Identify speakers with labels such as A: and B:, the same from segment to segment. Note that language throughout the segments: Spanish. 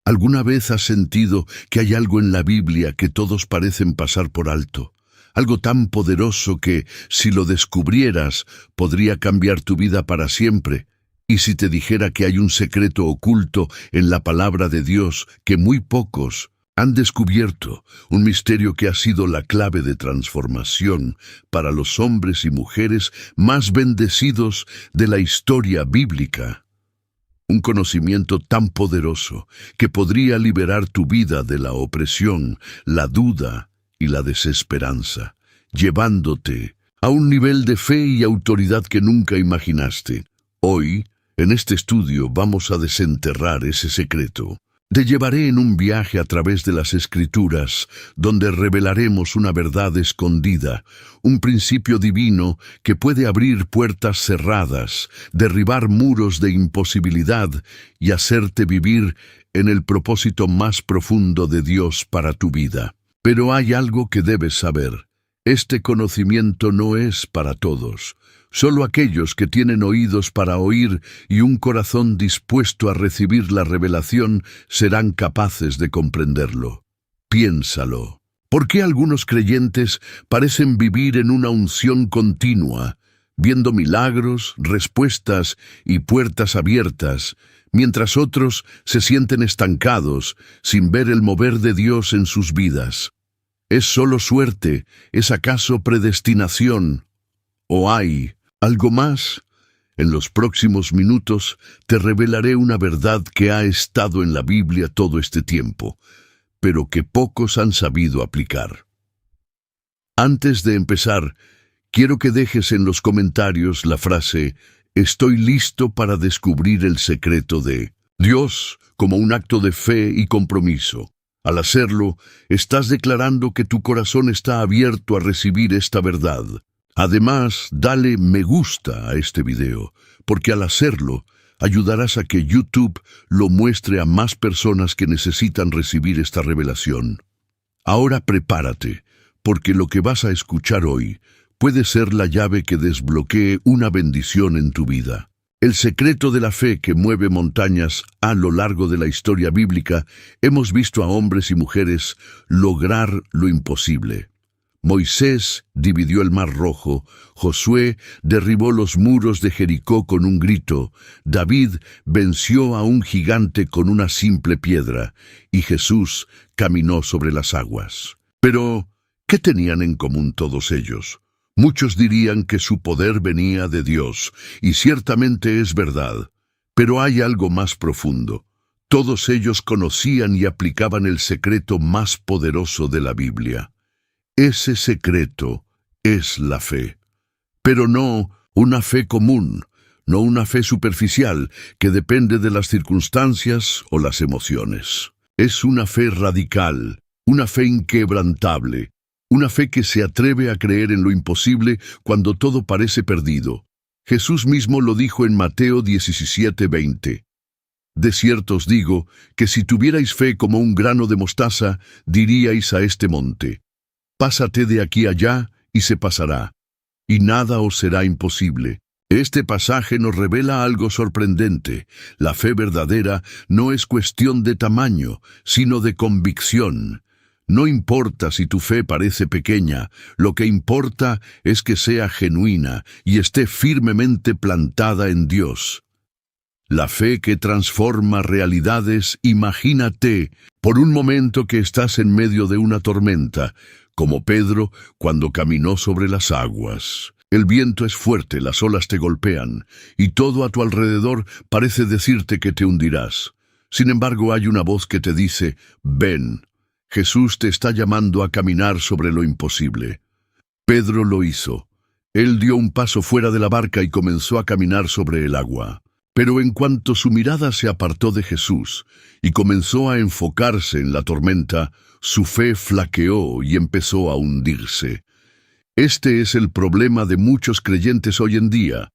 A: ¿Alguna vez has sentido que hay algo en la Biblia que todos parecen pasar por alto? Algo tan poderoso que, si lo descubrieras, podría cambiar tu vida para siempre. Y si te dijera que hay un secreto oculto en la palabra de Dios que muy pocos han descubierto, un misterio que ha sido la clave de transformación para los hombres y mujeres más bendecidos de la historia bíblica. Un conocimiento tan poderoso que podría liberar tu vida de la opresión, la duda y la desesperanza, llevándote a un nivel de fe y autoridad que nunca imaginaste. Hoy, en este estudio, vamos a desenterrar ese secreto. Te llevaré en un viaje a través de las Escrituras, donde revelaremos una verdad escondida, un principio divino que puede abrir puertas cerradas, derribar muros de imposibilidad y hacerte vivir en el propósito más profundo de Dios para tu vida. Pero hay algo que debes saber. Este conocimiento no es para todos. Solo aquellos que tienen oídos para oír y un corazón dispuesto a recibir la revelación serán capaces de comprenderlo. Piénsalo. ¿Por qué algunos creyentes parecen vivir en una unción continua, viendo milagros, respuestas y puertas abiertas, mientras otros se sienten estancados, sin ver el mover de Dios en sus vidas? ¿Es solo suerte? ¿Es acaso predestinación? ¿O hay algo más? En los próximos minutos te revelaré una verdad que ha estado en la Biblia todo este tiempo, pero que pocos han sabido aplicar. Antes de empezar, quiero que dejes en los comentarios la frase «Estoy listo para descubrir el secreto de Dios» como un acto de fe y compromiso. Al hacerlo, estás declarando que tu corazón está abierto a recibir esta verdad. Además, dale me gusta a este video, porque al hacerlo, ayudarás a que YouTube lo muestre a más personas que necesitan recibir esta revelación. Ahora prepárate, porque lo que vas a escuchar hoy puede ser la llave que desbloquee una bendición en tu vida. El secreto de la fe que mueve montañas a lo largo de la historia bíblica, hemos visto a hombres y mujeres lograr lo imposible. Moisés dividió el Mar Rojo, Josué derribó los muros de Jericó con un grito, David venció a un gigante con una simple piedra, y Jesús caminó sobre las aguas. Pero, ¿qué tenían en común todos ellos? Muchos dirían que su poder venía de Dios, y ciertamente es verdad, pero hay algo más profundo. Todos ellos conocían y aplicaban el secreto más poderoso de la Biblia. Ese secreto es la fe, pero no una fe común, no una fe superficial que depende de las circunstancias o las emociones. Es una fe radical, una fe inquebrantable, una fe que se atreve a creer en lo imposible cuando todo parece perdido. Jesús mismo lo dijo en Mateo 17:20. De cierto os digo que si tuvierais fe como un grano de mostaza, diríais a este monte, pásate de aquí allá, y se pasará, y nada os será imposible. Este pasaje nos revela algo sorprendente. La fe verdadera no es cuestión de tamaño, sino de convicción. No importa si tu fe parece pequeña, lo que importa es que sea genuina y esté firmemente plantada en Dios. La fe que transforma realidades. Imagínate por un momento que estás en medio de una tormenta, como Pedro cuando caminó sobre las aguas. El viento es fuerte, las olas te golpean, y todo a tu alrededor parece decirte que te hundirás. Sin embargo, hay una voz que te dice, ven. Jesús te está llamando a caminar sobre lo imposible. Pedro lo hizo. Él dio un paso fuera de la barca y comenzó a caminar sobre el agua. Pero en cuanto su mirada se apartó de Jesús y comenzó a enfocarse en la tormenta, su fe flaqueó y empezó a hundirse. Este es el problema de muchos creyentes hoy en día.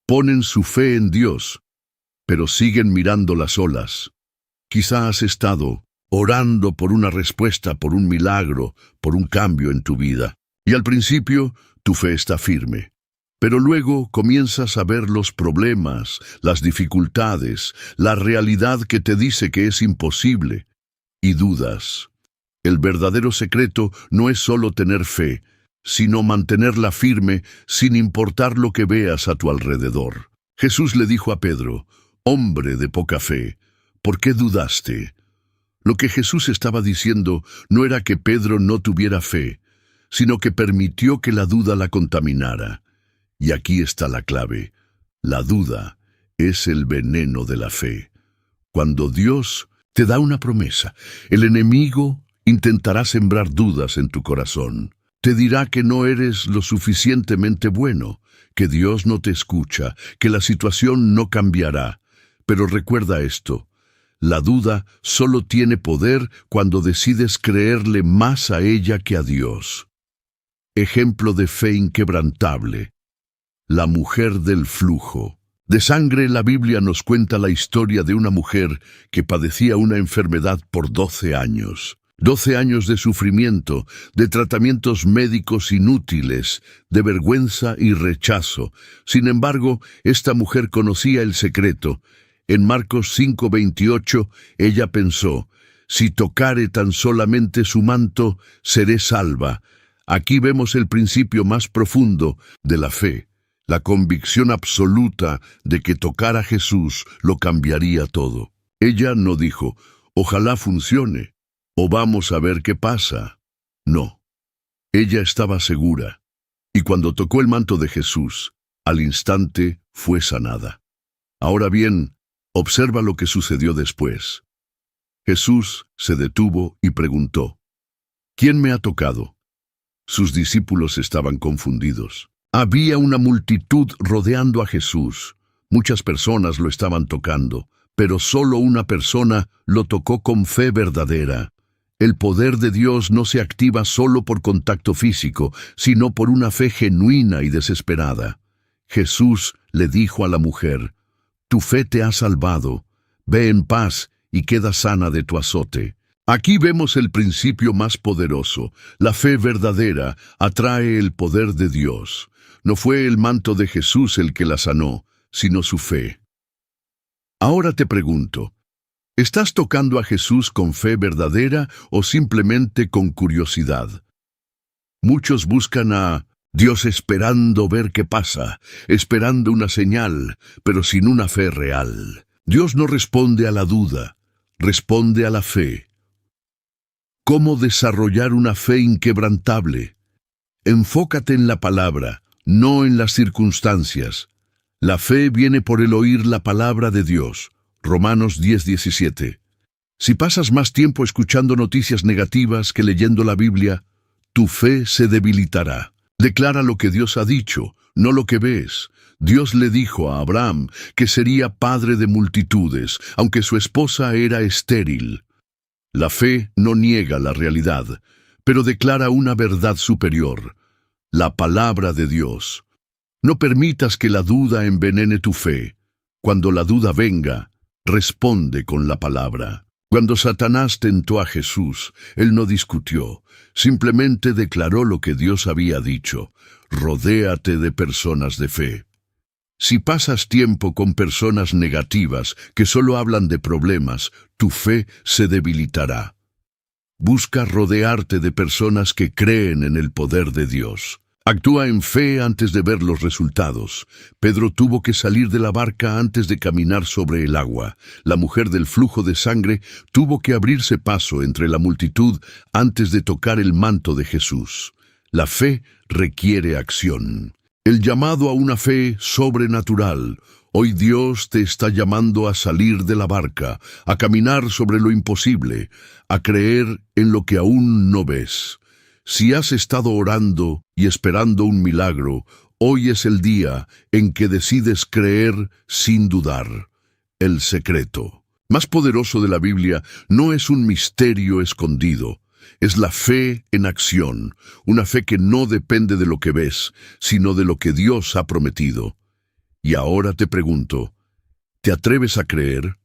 A: Ponen su fe en Dios, pero siguen mirando las olas. Quizá has estado orando por una respuesta, por un milagro, por un cambio en tu vida. Y al principio, tu fe está firme. Pero luego comienzas a ver los problemas, las dificultades, la realidad que te dice que es imposible, y dudas. El verdadero secreto no es solo tener fe, sino mantenerla firme sin importar lo que veas a tu alrededor. Jesús le dijo a Pedro: «Hombre de poca fe, ¿por qué dudaste?». Lo que Jesús estaba diciendo no era que Pedro no tuviera fe, sino que permitió que la duda la contaminara. Y aquí está la clave. La duda es el veneno de la fe. Cuando Dios te da una promesa, el enemigo intentará sembrar dudas en tu corazón. Te dirá que no eres lo suficientemente bueno, que Dios no te escucha, que la situación no cambiará. Pero recuerda esto: la duda solo tiene poder cuando decides creerle más a ella que a Dios. Ejemplo de fe inquebrantable: la mujer del flujo de sangre. La Biblia nos cuenta la historia de una mujer que padecía una enfermedad por 12 años. 12 años de sufrimiento, de tratamientos médicos inútiles, de vergüenza y rechazo. Sin embargo, esta mujer conocía el secreto. En Marcos 5:28, ella pensó: «Si tocare tan solamente su manto, seré salva». Aquí vemos el principio más profundo de la fe, la convicción absoluta de que tocar a Jesús lo cambiaría todo. Ella no dijo: «Ojalá funcione», o «Vamos a ver qué pasa». No, ella estaba segura, y cuando tocó el manto de Jesús, al instante fue sanada. Ahora bien, observa lo que sucedió después. Jesús se detuvo y preguntó: «¿Quién me ha tocado?». Sus discípulos estaban confundidos. Había una multitud rodeando a Jesús. Muchas personas lo estaban tocando, pero solo una persona lo tocó con fe verdadera. El poder de Dios no se activa solo por contacto físico, sino por una fe genuina y desesperada. Jesús le dijo a la mujer: «Tu fe te ha salvado. Ve en paz y queda sana de tu azote». Aquí vemos el principio más poderoso. La fe verdadera atrae el poder de Dios. No fue el manto de Jesús el que la sanó, sino su fe. Ahora te pregunto: ¿estás tocando a Jesús con fe verdadera o simplemente con curiosidad? Muchos buscan a Dios esperando ver qué pasa, esperando una señal, pero sin una fe real. Dios no responde a la duda, responde a la fe. ¿Cómo desarrollar una fe inquebrantable? Enfócate en la palabra, no en las circunstancias. La fe viene por el oír la palabra de Dios. Romanos 10:17. Si pasas más tiempo escuchando noticias negativas que leyendo la Biblia, tu fe se debilitará. Declara lo que Dios ha dicho, no lo que ves. Dios le dijo a Abraham que sería padre de multitudes, aunque su esposa era estéril. La fe no niega la realidad, pero declara una verdad superior: la palabra de Dios. No permitas que la duda envenene tu fe. Cuando la duda venga, responde con la palabra. Cuando Satanás tentó a Jesús, él no discutió, simplemente declaró lo que Dios había dicho: rodéate de personas de fe. Si pasas tiempo con personas negativas que solo hablan de problemas, tu fe se debilitará. Busca rodearte de personas que creen en el poder de Dios. Actúa en fe antes de ver los resultados. Pedro tuvo que salir de la barca antes de caminar sobre el agua. La mujer del flujo de sangre tuvo que abrirse paso entre la multitud antes de tocar el manto de Jesús. La fe requiere acción. El llamado a una fe sobrenatural. Hoy Dios te está llamando a salir de la barca, a caminar sobre lo imposible, a creer en lo que aún no ves. Si has estado orando y esperando un milagro, hoy es el día en que decides creer sin dudar. El secreto más poderoso de la Biblia no es un misterio escondido. Es la fe en acción, una fe que no depende de lo que ves, sino de lo que Dios ha prometido. Y ahora te pregunto, ¿te atreves a creer?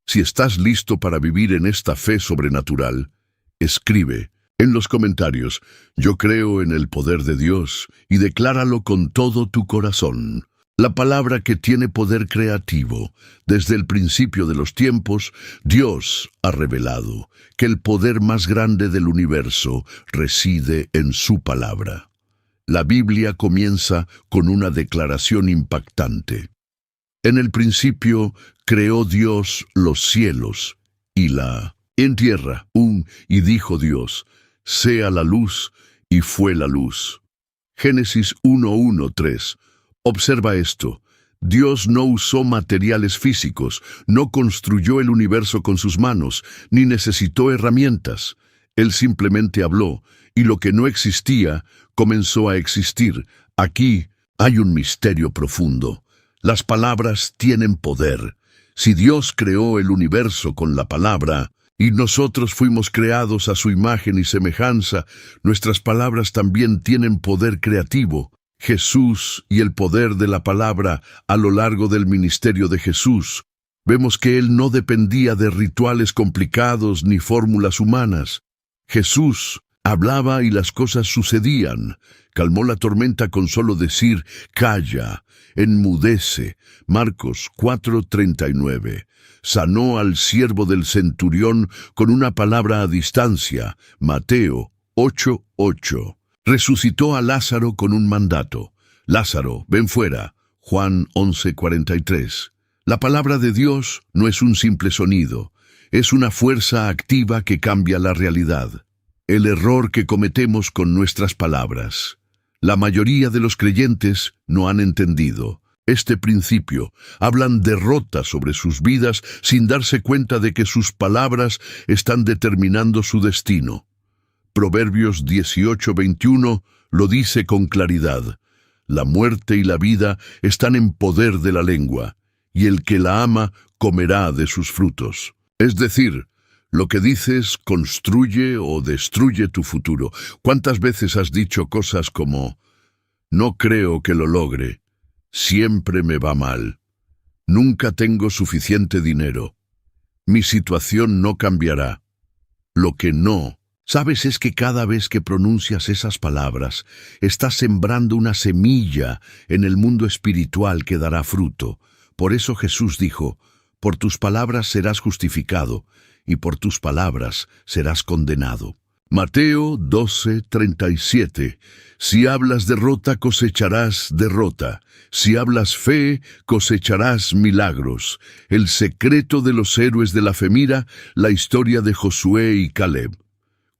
A: Si estás listo para vivir en esta fe sobrenatural, escribe: En los comentarios, yo creo en el poder de Dios y decláralo con todo tu corazón. La palabra que tiene poder creativo. Desde el principio de los tiempos, Dios ha revelado que el poder más grande del universo reside en su palabra. La Biblia comienza con una declaración impactante. En el principio creó Dios los cielos y la tierra. Y dijo Dios, sea la luz, y fue la luz. Génesis 1:1-3. Observa esto. Dios no usó materiales físicos, no construyó el universo con sus manos, ni necesitó herramientas. Él simplemente habló, y lo que no existía comenzó a existir. Aquí hay un misterio profundo. Las palabras tienen poder. Si Dios creó el universo con la palabra, y nosotros fuimos creados a su imagen y semejanza, nuestras palabras también tienen poder creativo. Jesús y el poder de la palabra a lo largo del ministerio de Jesús. Vemos que Él no dependía de rituales complicados ni fórmulas humanas. Jesús hablaba y las cosas sucedían. Calmó la tormenta con solo decir, calla, enmudece. Marcos 4:39. Sanó al siervo del centurión con una palabra a distancia. Mateo 8:8. Resucitó a Lázaro con un mandato. Lázaro, ven fuera. Juan 11:43. La palabra de Dios no es un simple sonido, es una fuerza activa que cambia la realidad. El error que cometemos con nuestras palabras. La mayoría de los creyentes no han entendido este principio. Hablan derrota sobre sus vidas sin darse cuenta de que sus palabras están determinando su destino. Proverbios 18:21 lo dice con claridad. La muerte y la vida están en poder de la lengua, y el que la ama comerá de sus frutos. Es decir, lo que dices construye o destruye tu futuro. ¿Cuántas veces has dicho cosas como, no creo que lo logre, siempre me va mal, nunca tengo suficiente dinero, mi situación no cambiará? Lo que no sabes es que cada vez que pronuncias esas palabras, estás sembrando una semilla en el mundo espiritual que dará fruto. Por eso Jesús dijo, por tus palabras serás justificado, y por tus palabras serás condenado. Mateo 12:37. Si hablas derrota, cosecharás derrota. Si hablas fe, cosecharás milagros. El secreto de los héroes de la fe. Mira la historia de Josué y Caleb.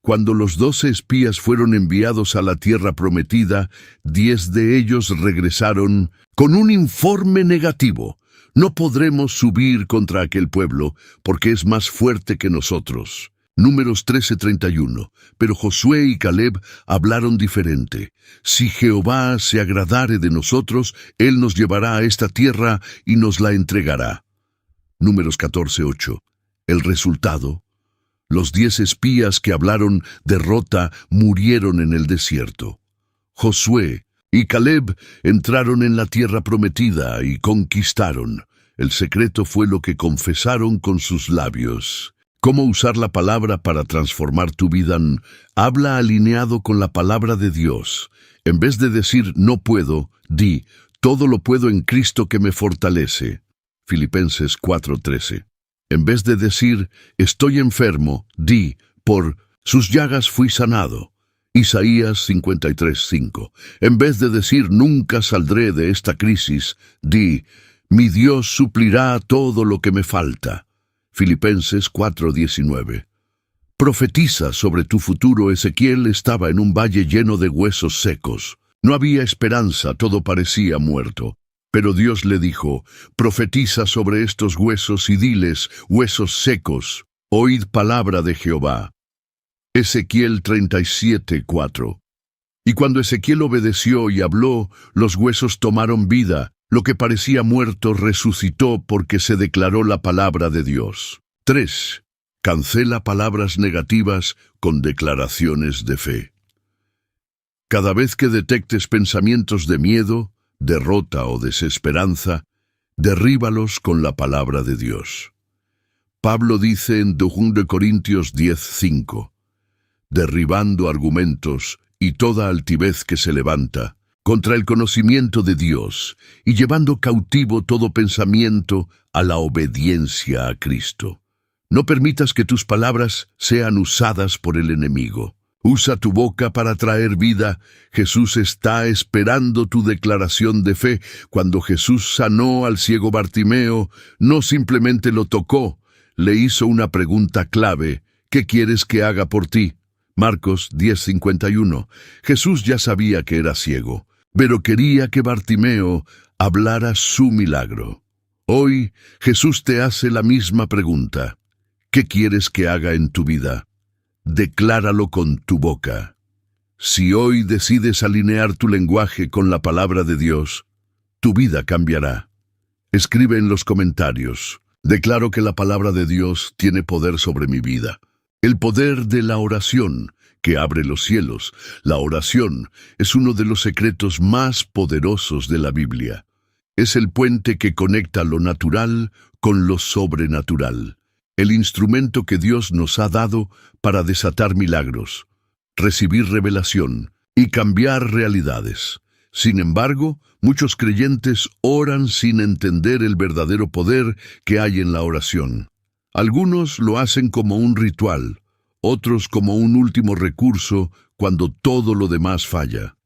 A: Cuando los 12 espías fueron enviados a la tierra prometida, 10 de ellos regresaron con un informe negativo. No podremos subir contra aquel pueblo, porque es más fuerte que nosotros. Números 13:31. Pero Josué y Caleb hablaron diferente. Si Jehová se agradare de nosotros, Él nos llevará a esta tierra y nos la entregará. Números 14:8. El resultado: los 10 espías que hablaron derrota murieron en el desierto. Josué y Caleb entraron en la tierra prometida y conquistaron. El secreto fue lo que confesaron con sus labios. ¿Cómo usar la palabra para transformar tu vida? Habla alineado con la palabra de Dios. En vez de decir no puedo, di todo lo puedo en Cristo que me fortalece. Filipenses 4:13. En vez de decir estoy enfermo, di por sus llagas fui sanado. Isaías 53:5. En vez de decir nunca saldré de esta crisis, di mi Dios suplirá todo lo que me falta. Filipenses 4:19. Profetiza sobre tu futuro. Ezequiel estaba en un valle lleno de huesos secos. No había esperanza, todo parecía muerto. Pero Dios le dijo, profetiza sobre estos huesos y diles, huesos secos, oíd palabra de Jehová. Ezequiel 37:4. Y cuando Ezequiel obedeció y habló, los huesos tomaron vida. Lo que parecía muerto resucitó porque se declaró la palabra de Dios. 3. Cancela palabras negativas con declaraciones de fe. Cada vez que detectes pensamientos de miedo, derrota o desesperanza, derríbalos con la palabra de Dios. Pablo dice en 2 Corintios 10:5, derribando argumentos y toda altivez que se levanta contra el conocimiento de Dios y llevando cautivo todo pensamiento a la obediencia a Cristo. No permitas que tus palabras sean usadas por el enemigo. Usa tu boca para traer vida. Jesús está esperando tu declaración de fe. Cuando Jesús sanó al ciego Bartimeo, no simplemente lo tocó, le hizo una pregunta clave: ¿qué quieres que haga por ti? Marcos 10:51. Jesús ya sabía que era ciego, pero quería que Bartimeo hablara su milagro. Hoy Jesús te hace la misma pregunta: ¿qué quieres que haga en tu vida? Decláralo con tu boca. Si hoy decides alinear tu lenguaje con la palabra de Dios, tu vida cambiará. Escribe en los comentarios: declaro que la palabra de Dios tiene poder sobre mi vida. El poder de la oración, que abre los cielos. La oración es uno de los secretos más poderosos de la Biblia. Es el puente que conecta lo natural con lo sobrenatural. El instrumento que Dios nos ha dado para desatar milagros, recibir revelación y cambiar realidades. Sin embargo, muchos creyentes oran sin entender el verdadero poder que hay en la oración. Algunos lo hacen como un ritual, otros como un último recurso cuando todo lo demás falla.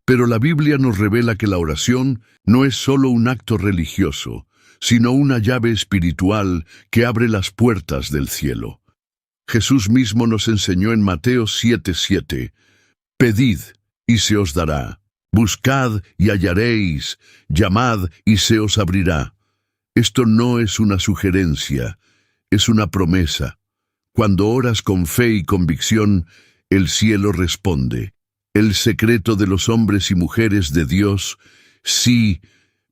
A: Pero la Biblia nos revela que la oración no es solo un acto religioso, sino una llave espiritual que abre las puertas del cielo. Jesús mismo nos enseñó en Mateo 7:7: pedid y se os dará, buscad y hallaréis, llamad y se os abrirá. Esto no es una sugerencia, es una promesa. Cuando oras con fe y convicción, el cielo responde. El secreto de los hombres y mujeres de Dios, sí,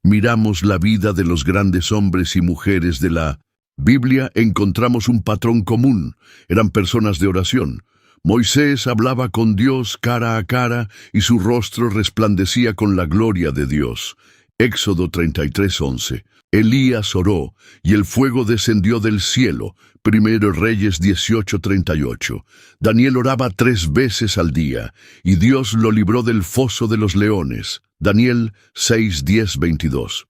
A: miramos la vida de los grandes hombres y mujeres de la Biblia, encontramos un patrón común. Eran personas de oración. Moisés hablaba con Dios cara a cara y su rostro resplandecía con la gloria de Dios. Éxodo 33:11. Elías oró y el fuego descendió del cielo. Primero Reyes 18:38. Daniel oraba 3 veces al día y Dios lo libró del foso de los leones. Daniel 6:10-22.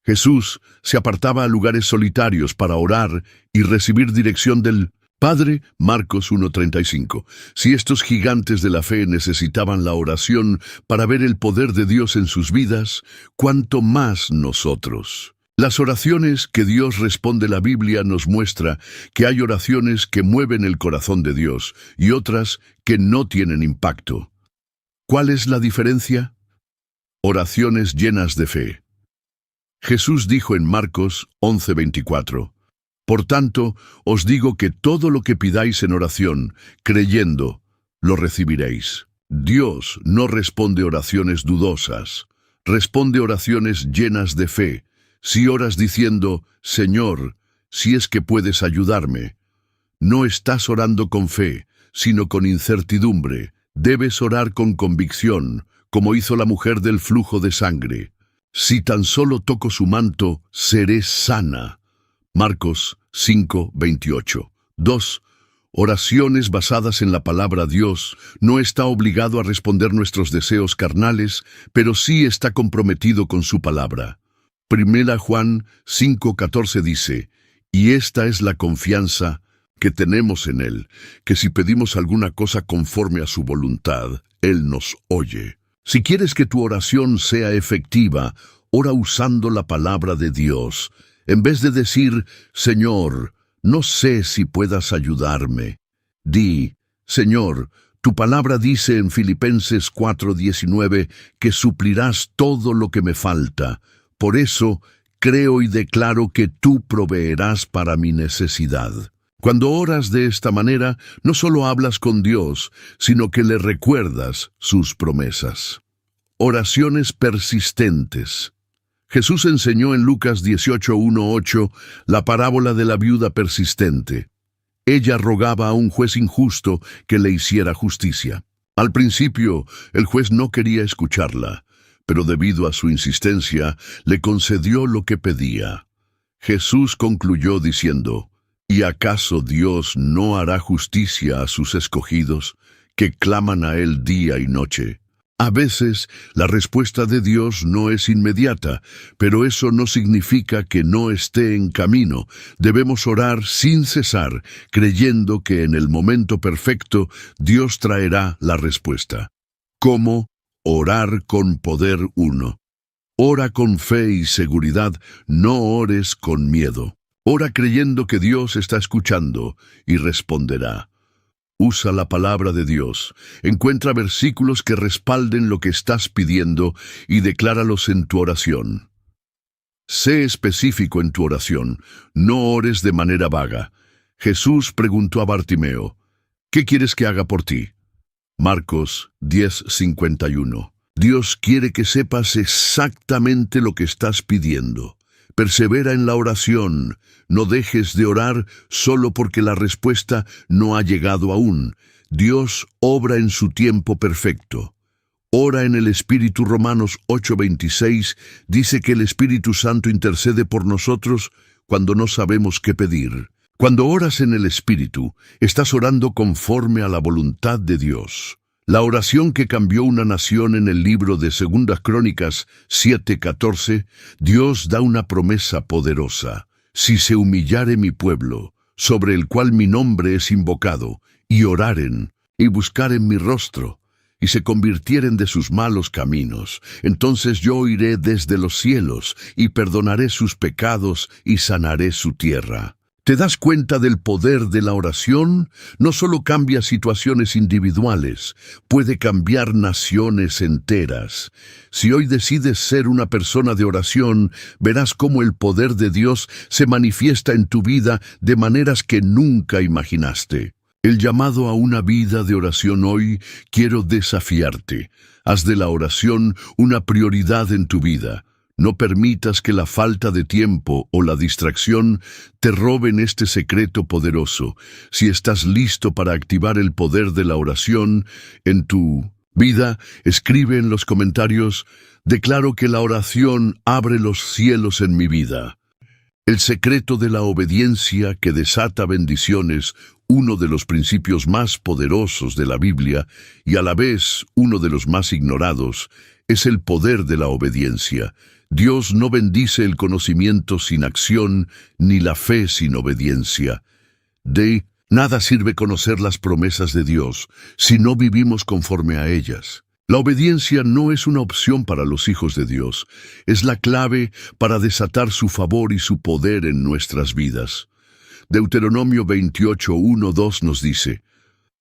A: Jesús se apartaba a lugares solitarios para orar y recibir dirección del Padre. Marcos 1:35. Si estos gigantes de la fe necesitaban la oración para ver el poder de Dios en sus vidas, ¿cuánto más nosotros? Las oraciones que Dios responde, la Biblia nos muestra que hay oraciones que mueven el corazón de Dios y otras que no tienen impacto. ¿Cuál es la diferencia? Oraciones llenas de fe. Jesús dijo en Marcos 11:24: por tanto, os digo que todo lo que pidáis en oración, creyendo, lo recibiréis. Dios no responde oraciones dudosas, responde oraciones llenas de fe. Si oras diciendo: Señor, si es que puedes ayudarme, no estás orando con fe, sino con incertidumbre. Debes orar con convicción, como hizo la mujer del flujo de sangre. Si tan solo toco su manto, seré sana. Marcos 5:28. 2. Oraciones basadas en la palabra. Dios no está obligado a responder nuestros deseos carnales, pero sí está comprometido con su palabra. Primera Juan 5:14 dice: y esta es la confianza que tenemos en Él, que si pedimos alguna cosa conforme a su voluntad, Él nos oye. Si quieres que tu oración sea efectiva, ora usando la palabra de Dios. En vez de decir: Señor, no sé si puedas ayudarme, di: Señor, tu palabra dice en Filipenses 4:19 que suplirás todo lo que me falta. Por eso, creo y declaro que tú proveerás para mi necesidad. Cuando oras de esta manera, no solo hablas con Dios, sino que le recuerdas sus promesas. Oraciones persistentes. Jesús enseñó en Lucas 18:1-8 la parábola de la viuda persistente. Ella rogaba a un juez injusto que le hiciera justicia. Al principio, el juez no quería escucharla, pero debido a su insistencia, le concedió lo que pedía. Jesús concluyó diciendo: ¿y acaso Dios no hará justicia a sus escogidos, que claman a Él día y noche. A veces, la respuesta de Dios no es inmediata, pero eso no significa que no esté en camino. Debemos orar sin cesar, creyendo que en el momento perfecto Dios traerá la respuesta. ¿Cómo? Orar con poder. 1. Ora con fe y seguridad, no ores con miedo. Ora creyendo que Dios está escuchando y responderá. Usa la palabra de Dios. Encuentra versículos que respalden lo que estás pidiendo y decláralos en tu oración. Sé específico en tu oración. No ores de manera vaga. Jesús preguntó a Bartimeo, ¿qué quieres que haga por ti? Marcos 10:51. Dios quiere que sepas exactamente lo que estás pidiendo. Persevera en la oración. No dejes de orar solo porque la respuesta no ha llegado aún. Dios obra en su tiempo perfecto. Ora en el Espíritu. Romanos 8:26 dice que el Espíritu Santo intercede por nosotros cuando no sabemos qué pedir. Cuando oras en el Espíritu, estás orando conforme a la voluntad de Dios. La oración que cambió una nación en el libro de 2 Crónicas 7:14, Dios da una promesa poderosa. Si se humillare mi pueblo, sobre el cual mi nombre es invocado, y oraren, y buscaren mi rostro, y se convirtieren de sus malos caminos, entonces yo oiré desde los cielos, y perdonaré sus pecados, y sanaré su tierra. ¿Te das cuenta del poder de la oración? No solo cambia situaciones individuales, puede cambiar naciones enteras. Si hoy decides ser una persona de oración, verás cómo el poder de Dios se manifiesta en tu vida de maneras que nunca imaginaste. El llamado a una vida de oración hoy, quiero desafiarte. Haz de la oración una prioridad en tu vida. No permitas que la falta de tiempo o la distracción te roben este secreto poderoso. Si estás listo para activar el poder de la oración en tu vida, escribe en los comentarios, declaro que la oración abre los cielos en mi vida. El secreto de la obediencia que desata bendiciones, uno de los principios más poderosos de la Biblia y a la vez uno de los más ignorados, es el poder de la obediencia. Dios no bendice el conocimiento sin acción, ni la fe sin obediencia. De nada sirve conocer las promesas de Dios si no vivimos conforme a ellas. La obediencia no es una opción para los hijos de Dios, es la clave para desatar su favor y su poder en nuestras vidas. Deuteronomio 28:1-2 nos dice,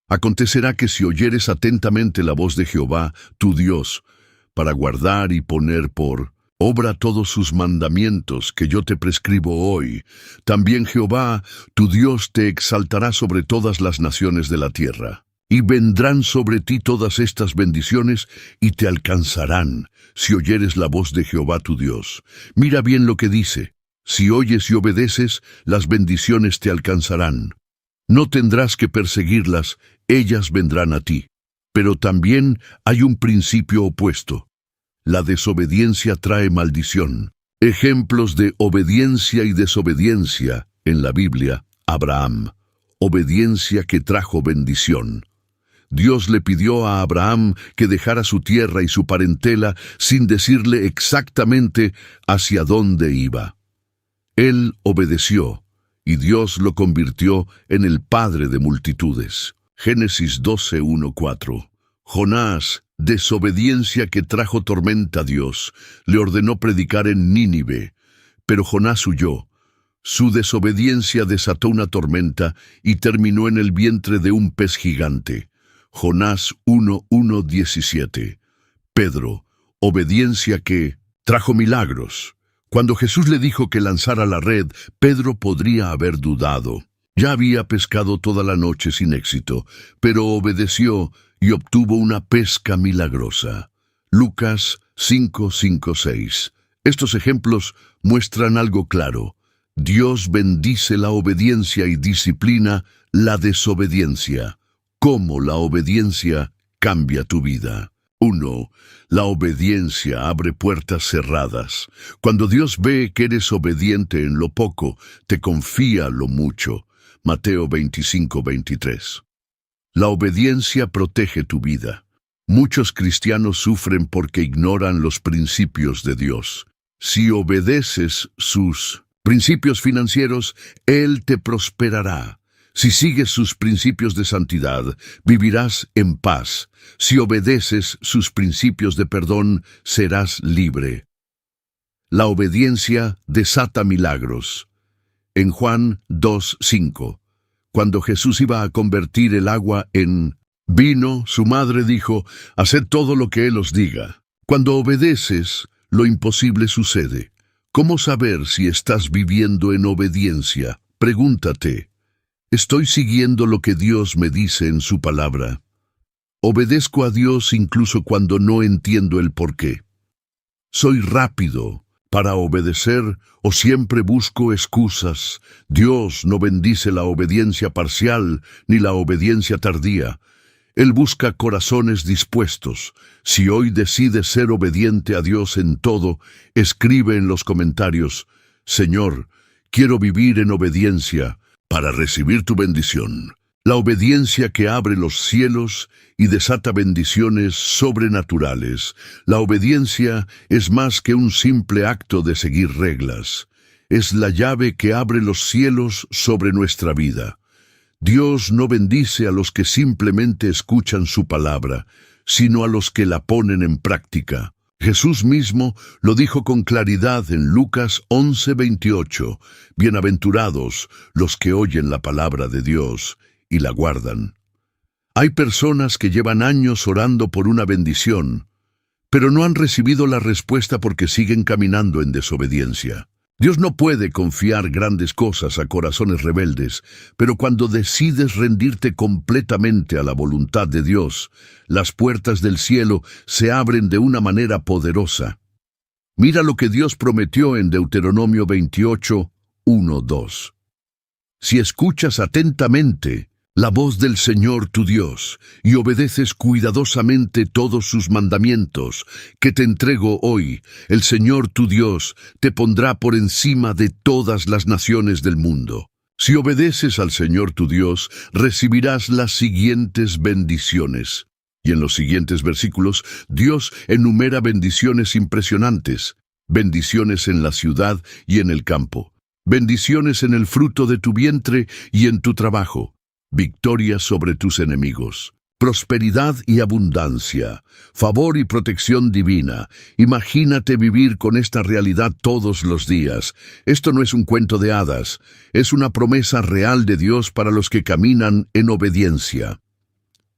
A: acontecerá que si oyeres atentamente la voz de Jehová, tu Dios, para guardar y poner por obra todos sus mandamientos que yo te prescribo hoy, también Jehová, tu Dios, te exaltará sobre todas las naciones de la tierra. Y vendrán sobre ti todas estas bendiciones y te alcanzarán, si oyeres la voz de Jehová tu Dios. Mira bien lo que dice, si oyes y obedeces, las bendiciones te alcanzarán. No tendrás que perseguirlas, ellas vendrán a ti. Pero también hay un principio opuesto. La desobediencia trae maldición. Ejemplos de obediencia y desobediencia en la Biblia. Abraham, obediencia que trajo bendición. Dios le pidió a Abraham que dejara su tierra y su parentela sin decirle exactamente hacia dónde iba. Él obedeció, y Dios lo convirtió en el padre de multitudes. Génesis 12:1-4. Jonás, desobediencia que trajo tormenta a Dios, le ordenó predicar en Nínive, pero Jonás huyó. Su desobediencia desató una tormenta y terminó en el vientre de un pez gigante. Jonás 1:17. Pedro, obediencia que trajo milagros. Cuando Jesús le dijo que lanzara la red, Pedro podría haber dudado. Ya había pescado toda la noche sin éxito, pero obedeció y obtuvo una pesca milagrosa. Lucas 5:5-6. Estos ejemplos muestran algo claro. Dios bendice la obediencia y disciplina la desobediencia. ¿Cómo la obediencia cambia tu vida? 1. La obediencia abre puertas cerradas. Cuando Dios ve que eres obediente en lo poco, te confía lo mucho. Mateo 25:23. La obediencia protege tu vida. Muchos cristianos sufren porque ignoran los principios de Dios. Si obedeces sus principios financieros, Él te prosperará. Si sigues sus principios de santidad, vivirás en paz. Si obedeces sus principios de perdón, serás libre. La obediencia desata milagros. En Juan 2:5, cuando Jesús iba a convertir el agua en vino, su madre dijo: «Haced todo lo que Él os diga». Cuando obedeces, lo imposible sucede. ¿Cómo saber si estás viviendo en obediencia? Pregúntate: ¿estoy siguiendo lo que Dios me dice en su palabra? ¿Obedezco a Dios incluso cuando no entiendo el porqué? ¿Soy rápido para obedecer o siempre busco excusas? Dios no bendice la obediencia parcial ni la obediencia tardía. Él busca corazones dispuestos. Si hoy decides ser obediente a Dios en todo, escribe en los comentarios: «Señor, quiero vivir en obediencia para recibir tu bendición». La obediencia que abre los cielos y desata bendiciones sobrenaturales. La obediencia es más que un simple acto de seguir reglas. Es la llave que abre los cielos sobre nuestra vida. Dios no bendice a los que simplemente escuchan su palabra, sino a los que la ponen en práctica. Jesús mismo lo dijo con claridad en Lucas 11:28. Bienaventurados los que oyen la palabra de Dios y la guardan. Hay personas que llevan años orando por una bendición, pero no han recibido la respuesta porque siguen caminando en desobediencia. Dios no puede confiar grandes cosas a corazones rebeldes, pero cuando decides rendirte completamente a la voluntad de Dios, las puertas del cielo se abren de una manera poderosa. Mira lo que Dios prometió en Deuteronomio 28:1-2. Si escuchas atentamente la voz del Señor tu Dios, y obedeces cuidadosamente todos sus mandamientos que te entrego hoy, el Señor tu Dios te pondrá por encima de todas las naciones del mundo. Si obedeces al Señor tu Dios, recibirás las siguientes bendiciones. Y en los siguientes versículos, Dios enumera bendiciones impresionantes: bendiciones en la ciudad y en el campo, bendiciones en el fruto de tu vientre y en tu trabajo, victoria sobre tus enemigos, prosperidad y abundancia, favor y protección divina. Imagínate vivir con esta realidad todos los días. Esto no es un cuento de hadas, es una promesa real de Dios para los que caminan en obediencia.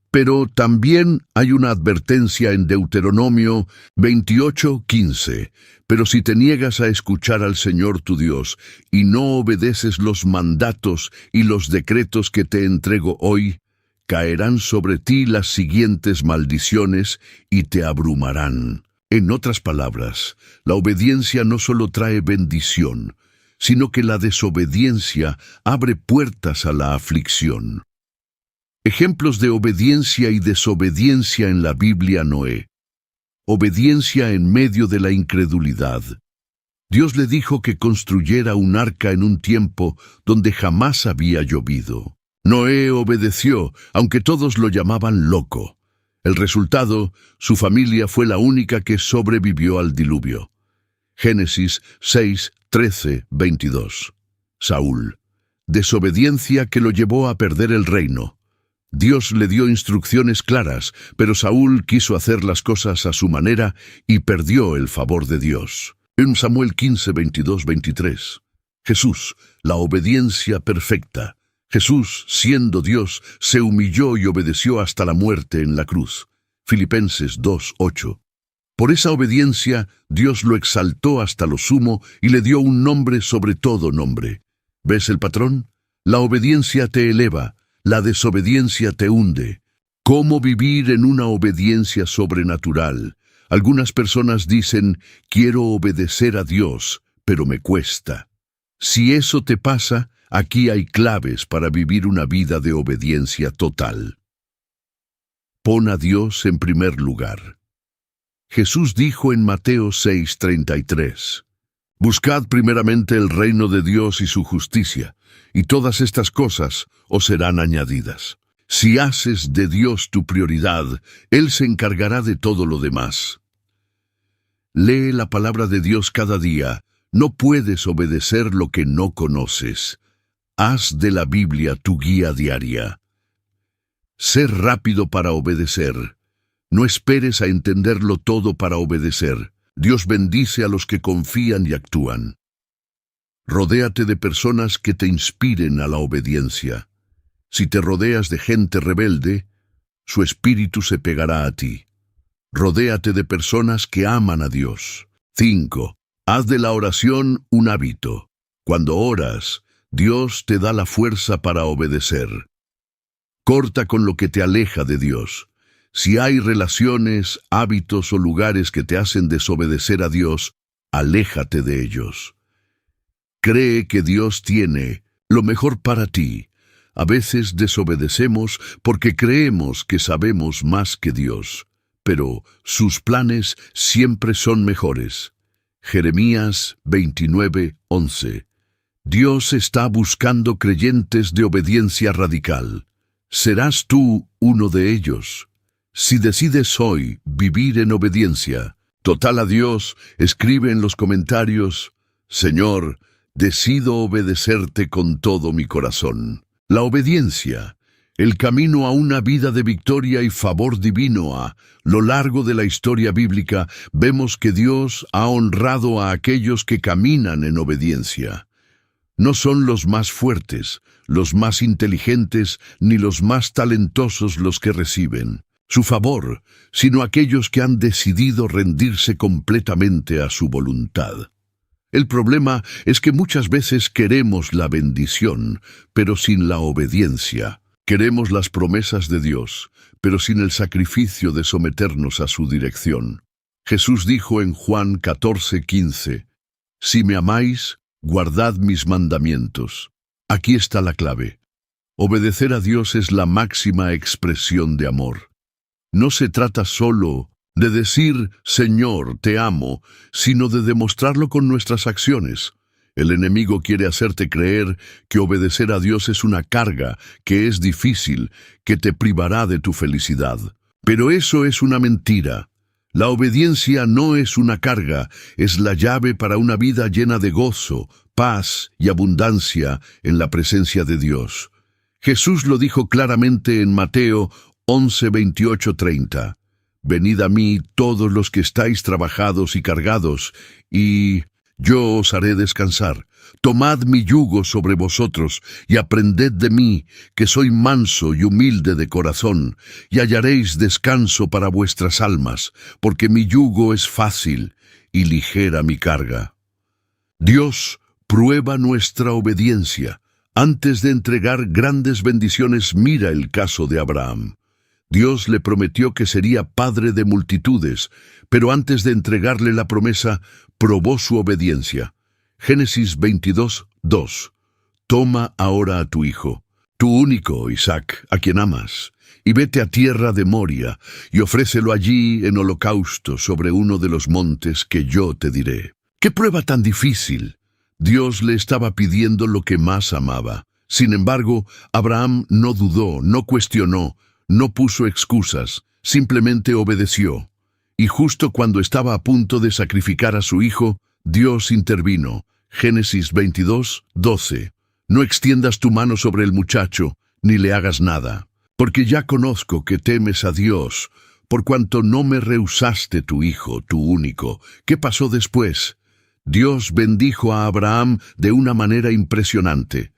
A: Pero también hay una advertencia en Deuteronomio 28:15. Pero si te niegas a escuchar al Señor tu Dios y no obedeces los mandatos y los decretos que te entrego hoy, caerán sobre ti las siguientes maldiciones y te abrumarán. En otras palabras, la obediencia no solo trae bendición, sino que la desobediencia abre puertas a la aflicción. Ejemplos de obediencia y desobediencia en la Biblia: Noé. Obediencia en medio de la incredulidad. Dios le dijo que construyera un arca en un tiempo donde jamás había llovido. Noé obedeció, aunque todos lo llamaban loco. El resultado: su familia fue la única que sobrevivió al diluvio. Génesis 6:13-22. Saúl. Desobediencia que lo llevó a perder el reino. Dios le dio instrucciones claras, pero Saúl quiso hacer las cosas a su manera y perdió el favor de Dios. En Samuel 15:22-23. Jesús, la obediencia perfecta. Jesús, siendo Dios, se humilló y obedeció hasta la muerte en la cruz. Filipenses 2:8. Por esa obediencia, Dios lo exaltó hasta lo sumo y le dio un nombre sobre todo nombre. ¿Ves el patrón? La obediencia te eleva, la desobediencia te hunde. ¿Cómo vivir en una obediencia sobrenatural? Algunas personas dicen: quiero obedecer a Dios, pero me cuesta. Si eso te pasa, aquí hay claves para vivir una vida de obediencia total. Pon a Dios en primer lugar. Jesús dijo en Mateo 6:33, «Buscad primeramente el reino de Dios y su justicia, y todas estas cosas os serán añadidas». Si haces de Dios tu prioridad, Él se encargará de todo lo demás. Lee la palabra de Dios cada día. No puedes obedecer lo que no conoces. Haz de la Biblia tu guía diaria. Sé rápido para obedecer. No esperes a entenderlo todo para obedecer. Dios bendice a los que confían y actúan. Rodéate de personas que te inspiren a la obediencia. Si te rodeas de gente rebelde, su espíritu se pegará a ti. Rodéate de personas que aman a Dios. 5. Haz de la oración un hábito. Cuando oras, Dios te da la fuerza para obedecer. Corta con lo que te aleja de Dios. Si hay relaciones, hábitos o lugares que te hacen desobedecer a Dios, aléjate de ellos. Cree que Dios tiene lo mejor para ti. A veces desobedecemos porque creemos que sabemos más que Dios, pero sus planes siempre son mejores. Jeremías 29:11. Dios está buscando creyentes de obediencia radical. ¿Serás tú uno de ellos? Si decides hoy vivir en obediencia total a Dios, escribe en los comentarios: Señor, decido obedecerte con todo mi corazón. La obediencia, el camino a una vida de victoria y favor divino. A lo largo de la historia bíblica, vemos que Dios ha honrado a aquellos que caminan en obediencia. No son los más fuertes, los más inteligentes, ni los más talentosos los que reciben su favor, sino aquellos que han decidido rendirse completamente a su voluntad. El problema es que muchas veces queremos la bendición, pero sin la obediencia. Queremos las promesas de Dios, pero sin el sacrificio de someternos a su dirección. Jesús dijo en Juan 14:15, Si me amáis, guardad mis mandamientos. Aquí está la clave. Obedecer a Dios es la máxima expresión de amor. No se trata solo de decir, Señor, te amo, sino de demostrarlo con nuestras acciones. El enemigo quiere hacerte creer que obedecer a Dios es una carga, que es difícil, que te privará de tu felicidad. Pero eso es una mentira. La obediencia no es una carga, es la llave para una vida llena de gozo, paz y abundancia en la presencia de Dios. Jesús lo dijo claramente en Mateo 11:28-30. Venid a mí todos los que estáis trabajados y cargados, y yo os haré descansar. Tomad mi yugo sobre vosotros, y aprended de mí, que soy manso y humilde de corazón, y hallaréis descanso para vuestras almas, porque mi yugo es fácil y ligera mi carga. Dios prueba nuestra obediencia. Antes de entregar grandes bendiciones, mira el caso de Abraham. Dios le prometió que sería padre de multitudes, pero antes de entregarle la promesa, probó su obediencia. Génesis 22:2. Toma ahora a tu hijo, tu único Isaac, a quien amas, y vete a tierra de Moria, y ofrécelo allí en holocausto sobre uno de los montes que yo te diré. ¡Qué prueba tan difícil! Dios le estaba pidiendo lo que más amaba. Sin embargo, Abraham no dudó, no cuestionó, no puso excusas, simplemente obedeció. Y justo cuando estaba a punto de sacrificar a su hijo, Dios intervino. Génesis 22:12. No extiendas tu mano sobre el muchacho, ni le hagas nada, porque ya conozco que temes a Dios, por cuanto no me rehusaste tu hijo, tu único. ¿Qué pasó después? Dios bendijo a Abraham de una manera impresionante.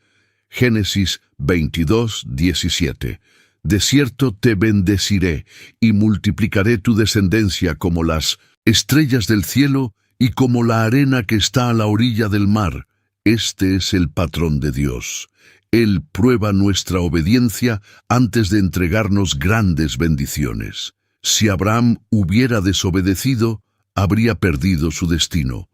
A: Génesis 22:17. De cierto te bendeciré y multiplicaré tu descendencia como las estrellas del cielo y como la arena que está a la orilla del mar. Este es el patrón de Dios. Él prueba nuestra obediencia antes de entregarnos grandes bendiciones. Si Abraham hubiera desobedecido, habría perdido su destino.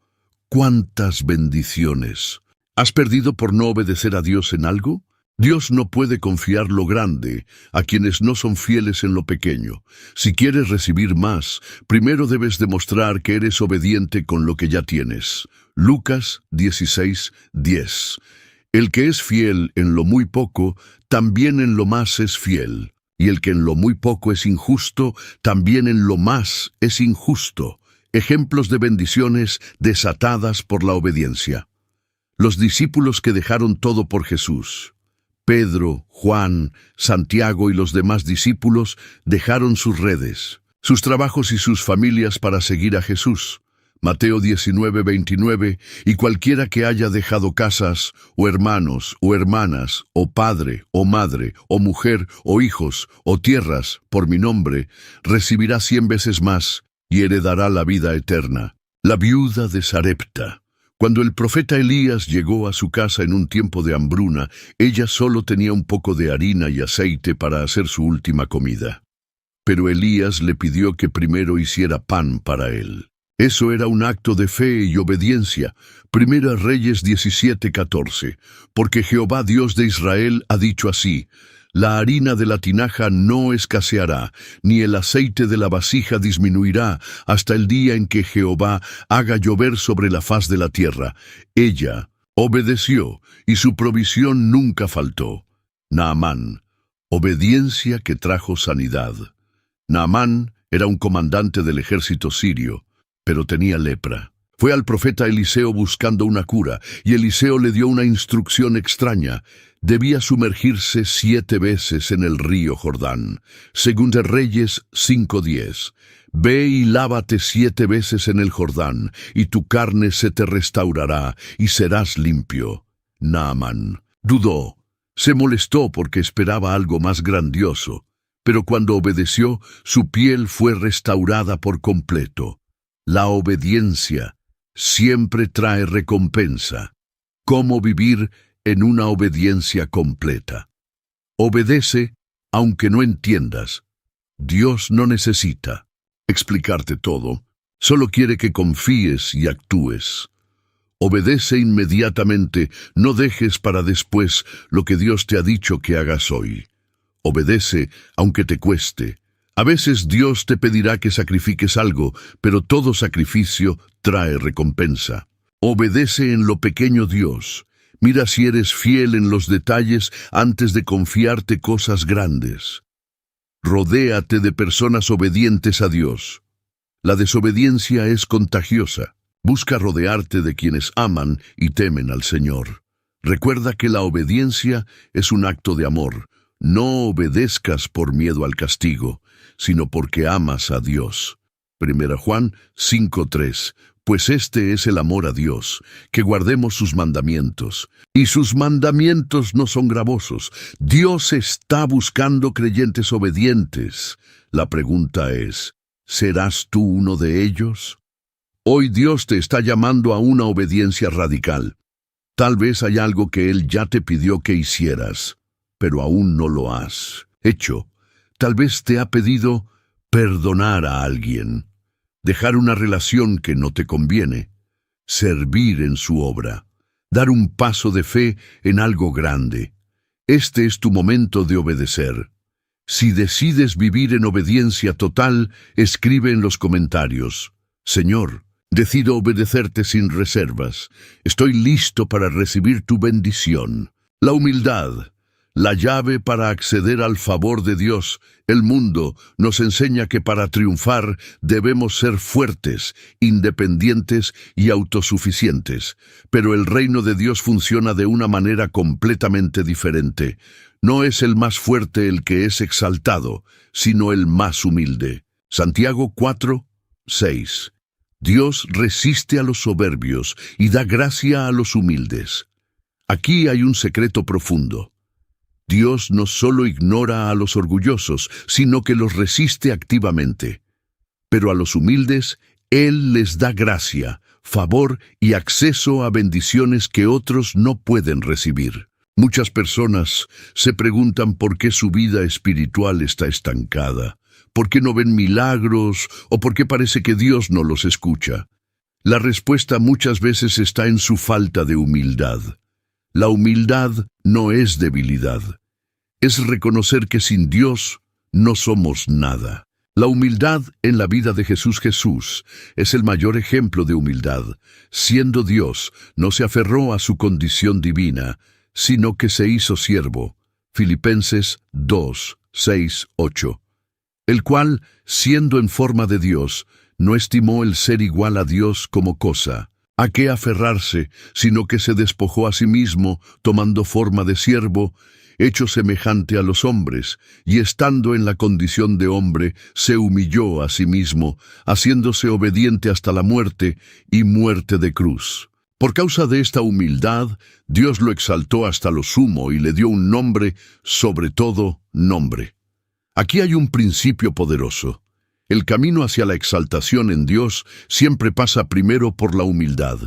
A: ¡Cuántas bendiciones! ¿Has perdido por no obedecer a Dios en algo? Dios no puede confiar lo grande a quienes no son fieles en lo pequeño. Si quieres recibir más, primero debes demostrar que eres obediente con lo que ya tienes. Lucas 16:10. El que es fiel en lo muy poco, también en lo más es fiel. Y el que en lo muy poco es injusto, también en lo más es injusto. Ejemplos de bendiciones desatadas por la obediencia. Los discípulos que dejaron todo por Jesús. Pedro, Juan, Santiago y los demás discípulos dejaron sus redes, sus trabajos y sus familias para seguir a Jesús. Mateo 19:29, y cualquiera que haya dejado casas, o hermanos, o hermanas, o padre, o madre, o mujer, o hijos, o tierras, por mi nombre, recibirá 100 veces más, y heredará la vida eterna. La viuda de Sarepta. Cuando el profeta Elías llegó a su casa en un tiempo de hambruna, ella solo tenía un poco de harina y aceite para hacer su última comida. Pero Elías le pidió que primero hiciera pan para él. Eso era un acto de fe y obediencia. Primera Reyes 17:14. Porque Jehová Dios de Israel ha dicho así: la harina de la tinaja no escaseará, ni el aceite de la vasija disminuirá, hasta el día en que Jehová haga llover sobre la faz de la tierra. Ella obedeció, y su provisión nunca faltó. Naamán, obediencia que trajo sanidad. Naamán era un comandante del ejército sirio, pero tenía lepra. Fue al profeta Eliseo buscando una cura, y Eliseo le dio una instrucción extraña. Debía sumergirse 7 veces en el río Jordán. Segunda Reyes 5:10. Ve y lávate 7 veces en el Jordán, y tu carne se te restaurará, y serás limpio. Naamán dudó, se molestó porque esperaba algo más grandioso, pero cuando obedeció, su piel fue restaurada por completo. La obediencia siempre trae recompensa. ¿Cómo vivir en una obediencia completa? Obedece aunque no entiendas. Dios no necesita explicarte todo, solo quiere que confíes y actúes. Obedece inmediatamente, no dejes para después lo que Dios te ha dicho que hagas hoy. Obedece aunque te cueste. A veces Dios te pedirá que sacrifiques algo, pero todo sacrificio trae recompensa. Obedece en lo pequeño, Dios. Mira si eres fiel en los detalles antes de confiarte cosas grandes. Rodéate de personas obedientes a Dios. La desobediencia es contagiosa. Busca rodearte de quienes aman y temen al Señor. Recuerda que la obediencia es un acto de amor. No obedezcas por miedo al castigo, sino porque amas a Dios. Primera Juan 5:3. Pues este es el amor a Dios, que guardemos sus mandamientos. Y sus mandamientos no son gravosos. Dios está buscando creyentes obedientes. La pregunta es, ¿serás tú uno de ellos? Hoy Dios te está llamando a una obediencia radical. Tal vez hay algo que Él ya te pidió que hicieras, pero aún no lo has hecho. Tal vez te ha pedido perdonar a alguien, dejar una relación que no te conviene, servir en su obra, dar un paso de fe en algo grande. Este es tu momento de obedecer. Si decides vivir en obediencia total, escribe en los comentarios: Señor, decido obedecerte sin reservas. Estoy listo para recibir tu bendición. La humildad, la llave para acceder al favor de Dios. El mundo nos enseña que para triunfar debemos ser fuertes, independientes y autosuficientes. Pero el reino de Dios funciona de una manera completamente diferente. No es el más fuerte el que es exaltado, sino el más humilde. Santiago 4:6. Dios resiste a los soberbios y da gracia a los humildes. Aquí hay un secreto profundo. Dios no solo ignora a los orgullosos, sino que los resiste activamente. Pero a los humildes, Él les da gracia, favor y acceso a bendiciones que otros no pueden recibir. Muchas personas se preguntan por qué su vida espiritual está estancada, por qué no ven milagros o por qué parece que Dios no los escucha. La respuesta muchas veces está en su falta de humildad. La humildad no es debilidad. Es reconocer que sin Dios no somos nada. La humildad en la vida de Jesús es el mayor ejemplo de humildad. Siendo Dios, no se aferró a su condición divina, sino que se hizo siervo. Filipenses 2, 6, 8. El cual, siendo en forma de Dios, no estimó el ser igual a Dios como cosa, a qué aferrarse, sino que se despojó a sí mismo, tomando forma de siervo, hecho semejante a los hombres, y estando en la condición de hombre, se humilló a sí mismo, haciéndose obediente hasta la muerte, y muerte de cruz. Por causa de esta humildad, Dios lo exaltó hasta lo sumo y le dio un nombre, sobre todo nombre. Aquí hay un principio poderoso. El camino hacia la exaltación en Dios siempre pasa primero por la humildad.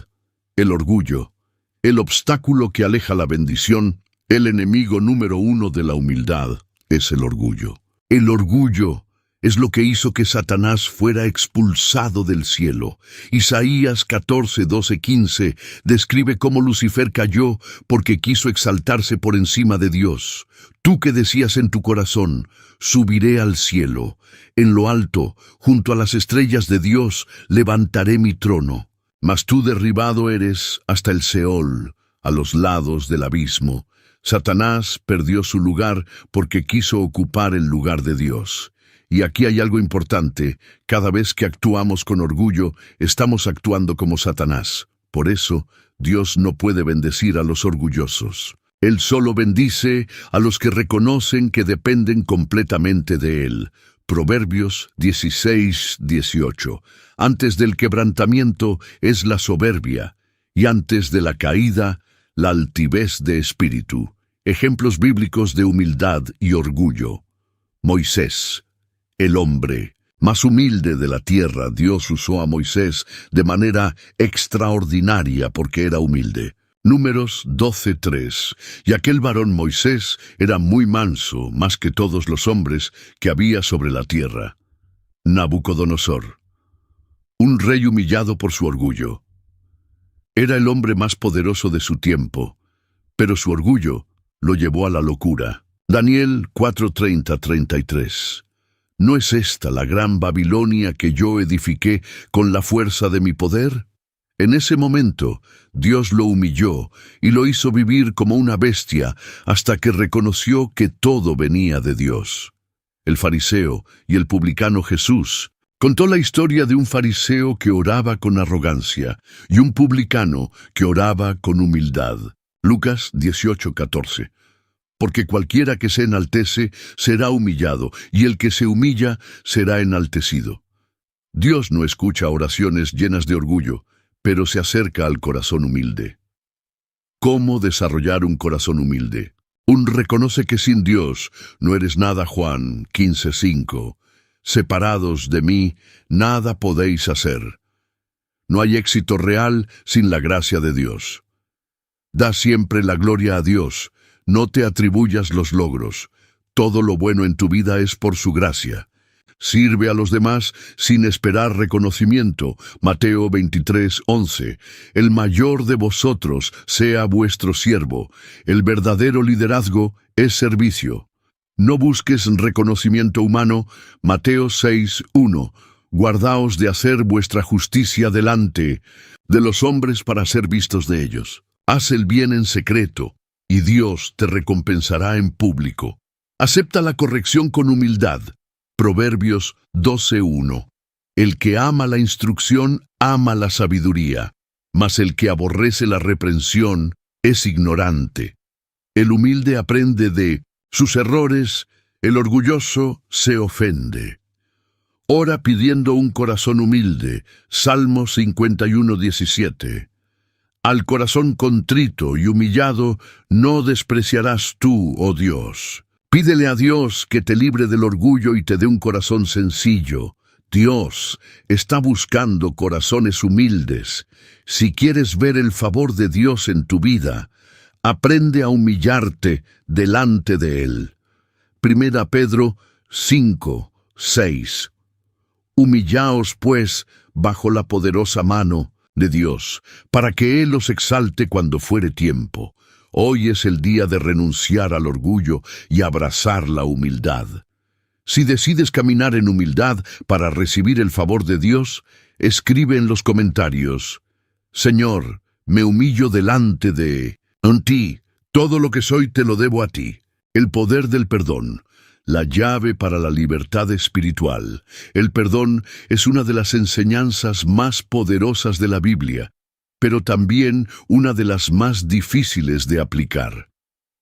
A: El orgullo, el obstáculo que aleja la bendición, el enemigo número uno de la humildad es el orgullo. El orgullo es lo que hizo que Satanás fuera expulsado del cielo. Isaías 14, 12, 15 describe cómo Lucifer cayó porque quiso exaltarse por encima de Dios. Tú que decías en tu corazón, subiré al cielo, en lo alto, junto a las estrellas de Dios, levantaré mi trono. Mas tú derribado eres hasta el Seol, a los lados del abismo. Satanás perdió su lugar porque quiso ocupar el lugar de Dios. Y aquí hay algo importante: cada vez que actuamos con orgullo, estamos actuando como Satanás. Por eso, Dios no puede bendecir a los orgullosos. Él solo bendice a los que reconocen que dependen completamente de Él. Proverbios 16, 18. Antes del quebrantamiento es la soberbia, y antes de la caída, la altivez de espíritu. Ejemplos bíblicos de humildad y orgullo. Moisés, el hombre más humilde de la tierra. Dios usó a Moisés de manera extraordinaria porque era humilde. Números 12:3. Y aquel varón Moisés era muy manso, más que todos los hombres que había sobre la tierra. Nabucodonosor, un rey humillado por su orgullo. Era el hombre más poderoso de su tiempo, pero su orgullo lo llevó a la locura. Daniel 4:30-33. ¿No es esta la gran Babilonia que yo edifiqué con la fuerza de mi poder? En ese momento, Dios lo humilló y lo hizo vivir como una bestia hasta que reconoció que todo venía de Dios. El fariseo y el publicano Jesús contó la historia de un fariseo que oraba con arrogancia y un publicano que oraba con humildad. Lucas 18:14. Porque cualquiera que se enaltece será humillado, y el que se humilla será enaltecido. Dios no escucha oraciones llenas de orgullo, pero se acerca al corazón humilde. ¿Cómo desarrollar un corazón humilde? Reconoce que sin Dios no eres nada. Juan 15:5. Separados de mí, nada podéis hacer. No hay éxito real sin la gracia de Dios. Da siempre la gloria a Dios. No te atribuyas los logros. Todo lo bueno en tu vida es por su gracia. Sirve a los demás sin esperar reconocimiento. Mateo 23:11. El mayor de vosotros sea vuestro siervo. El verdadero liderazgo es servicio. No busques reconocimiento humano. Mateo 6:1. Guardaos de hacer vuestra justicia delante de los hombres para ser vistos de ellos. Haz el bien en secreto, y Dios te recompensará en público. Acepta la corrección con humildad. Proverbios 12:1. El que ama la instrucción ama la sabiduría, mas el que aborrece la reprensión es ignorante. El humilde aprende de sus errores, el orgulloso se ofende. Ora pidiendo un corazón humilde. Salmo 51:17. Al corazón contrito y humillado no despreciarás tú, oh Dios. Pídele a Dios que te libre del orgullo y te dé un corazón sencillo. Dios está buscando corazones humildes. Si quieres ver el favor de Dios en tu vida, aprende a humillarte delante de Él. 1 Pedro 5:6. Humillaos, pues, bajo la poderosa mano de Dios, para que Él os exalte cuando fuere tiempo. Hoy es el día de renunciar al orgullo y abrazar la humildad. Si decides caminar en humildad para recibir el favor de Dios, escribe en los comentarios: Señor, me humillo delante de ti. Todo lo que soy te lo debo a ti. El poder del perdón, la llave para la libertad espiritual. El perdón es una de las enseñanzas más poderosas de la Biblia, pero también una de las más difíciles de aplicar.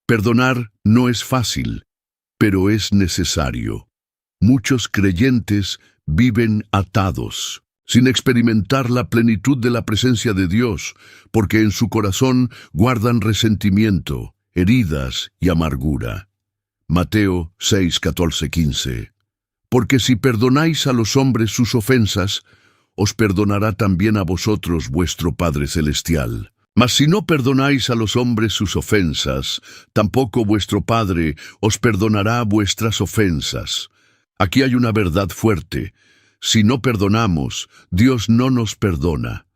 A: Perdonar no es fácil, pero es necesario. Muchos creyentes viven atados, sin experimentar la plenitud de la presencia de Dios, porque en su corazón guardan resentimiento, heridas y amargura. Mateo 6, 14, 15. Porque si perdonáis a los hombres sus ofensas, os perdonará también a vosotros vuestro Padre Celestial. Mas si no perdonáis a los hombres sus ofensas, tampoco vuestro Padre os perdonará vuestras ofensas. Aquí hay una verdad fuerte. Si no perdonamos, Dios no nos perdona.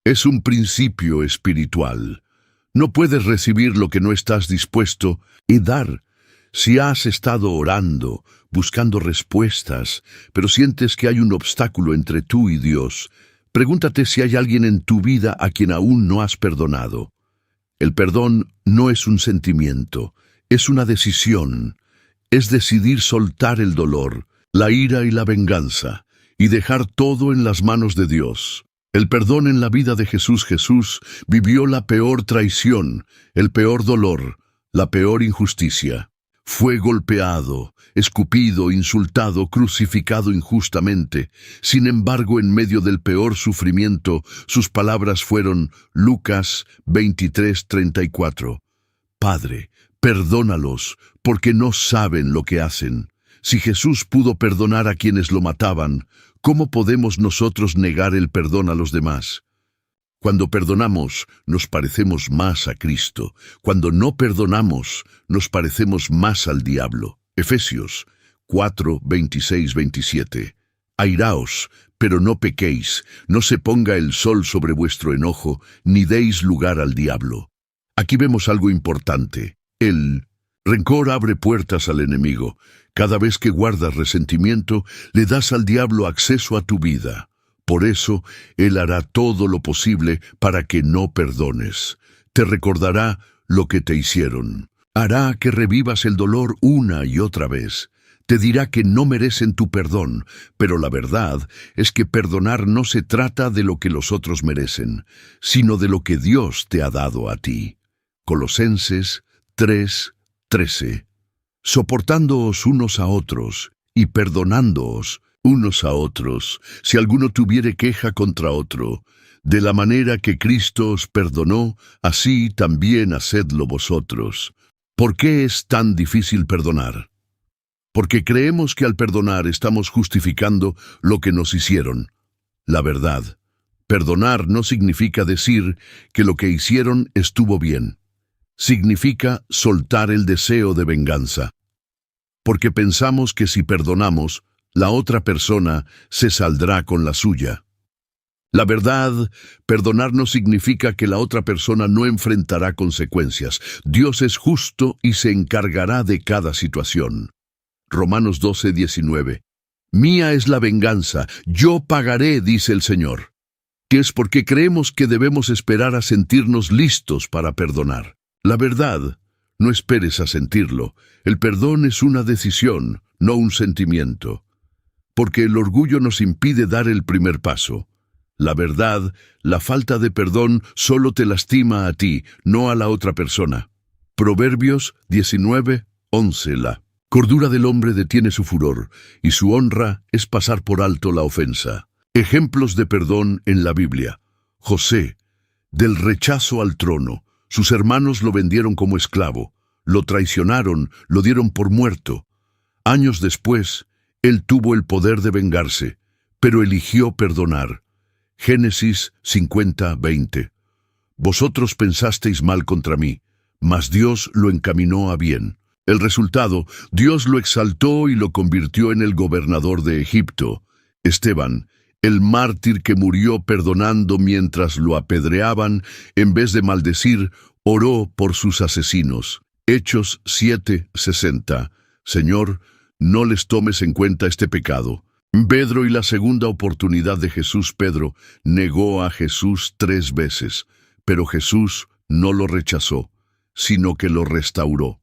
A: Es un principio espiritual. No puedes recibir lo que no estás dispuesto y dar. Si has estado orando, buscando respuestas, pero sientes que hay un obstáculo entre tú y Dios, pregúntate si hay alguien en tu vida a quien aún no has perdonado. El perdón no es un sentimiento, es una decisión. Es decidir soltar el dolor, la ira y la venganza, y dejar todo en las manos de Dios. El perdón en la vida de Jesús vivió la peor traición, el peor dolor, la peor injusticia. Fue golpeado, escupido, insultado, crucificado injustamente. Sin embargo, en medio del peor sufrimiento, sus palabras fueron Lucas 23:34. Padre, perdónalos, porque no saben lo que hacen. Si Jesús pudo perdonar a quienes lo mataban, ¿cómo podemos nosotros negar el perdón a los demás? Cuando perdonamos, nos parecemos más a Cristo. Cuando no perdonamos, nos parecemos más al diablo. Efesios 4, 26, 27. Airaos, pero no pequéis, no se ponga el sol sobre vuestro enojo, ni deis lugar al diablo. Aquí vemos algo importante. El rencor abre puertas al enemigo. Cada vez que guardas resentimiento, le das al diablo acceso a tu vida. Por eso, Él hará todo lo posible para que no perdones. Te recordará lo que te hicieron. Hará que revivas el dolor una y otra vez. Te dirá que no merecen tu perdón, pero la verdad es que perdonar no se trata de lo que los otros merecen, sino de lo que Dios te ha dado a ti. Colosenses 3, 13. Soportándoos unos a otros y perdonándoos unos a otros, si alguno tuviere queja contra otro, de la manera que Cristo os perdonó, así también hacedlo vosotros. ¿Por qué es tan difícil perdonar? Porque creemos que al perdonar estamos justificando lo que nos hicieron. La verdad, perdonar no significa decir que lo que hicieron estuvo bien. Significa soltar el deseo de venganza. Porque pensamos que si perdonamos, la otra persona se saldrá con la suya. La verdad, perdonar no significa que la otra persona no enfrentará consecuencias. Dios es justo y se encargará de cada situación. Romanos 12, 19. Mía es la venganza, yo pagaré, dice el Señor. Que es porque creemos que debemos esperar a sentirnos listos para perdonar. La verdad, no esperes a sentirlo. El perdón es una decisión, no un sentimiento. Porque el orgullo nos impide dar el primer paso. La verdad, la falta de perdón solo te lastima a ti, no a la otra persona. Proverbios 19, 11. La cordura del hombre detiene su furor, y su honra es pasar por alto la ofensa. Ejemplos de perdón en la Biblia. José, del rechazo al trono. Sus hermanos lo vendieron como esclavo, lo traicionaron, lo dieron por muerto. Años después, él tuvo el poder de vengarse, pero eligió perdonar. Génesis 50, 20. Vosotros pensasteis mal contra mí, mas Dios lo encaminó a bien. El resultado, Dios lo exaltó y lo convirtió en el gobernador de Egipto. Esteban, el mártir que murió perdonando mientras lo apedreaban, en vez de maldecir, oró por sus asesinos. Hechos 7, 60. Señor, no les tomes en cuenta este pecado. Pedro y la segunda oportunidad de Jesús. Pedro negó a Jesús 3 veces, pero Jesús no lo rechazó, sino que lo restauró.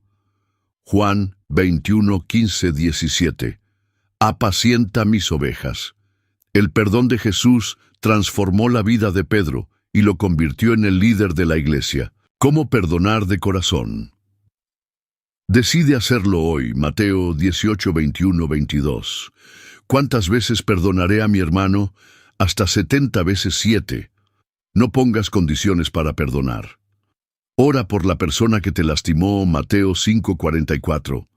A: Juan 21, 15, 17. Apacienta mis ovejas. El perdón de Jesús transformó la vida de Pedro y lo convirtió en el líder de la iglesia. ¿Cómo perdonar de corazón? Decide hacerlo hoy. Mateo 18, 21, 22. ¿Cuántas veces perdonaré a mi hermano? Hasta 70 veces 7. No pongas condiciones para perdonar. Ora por la persona que te lastimó. Mateo 5, 44.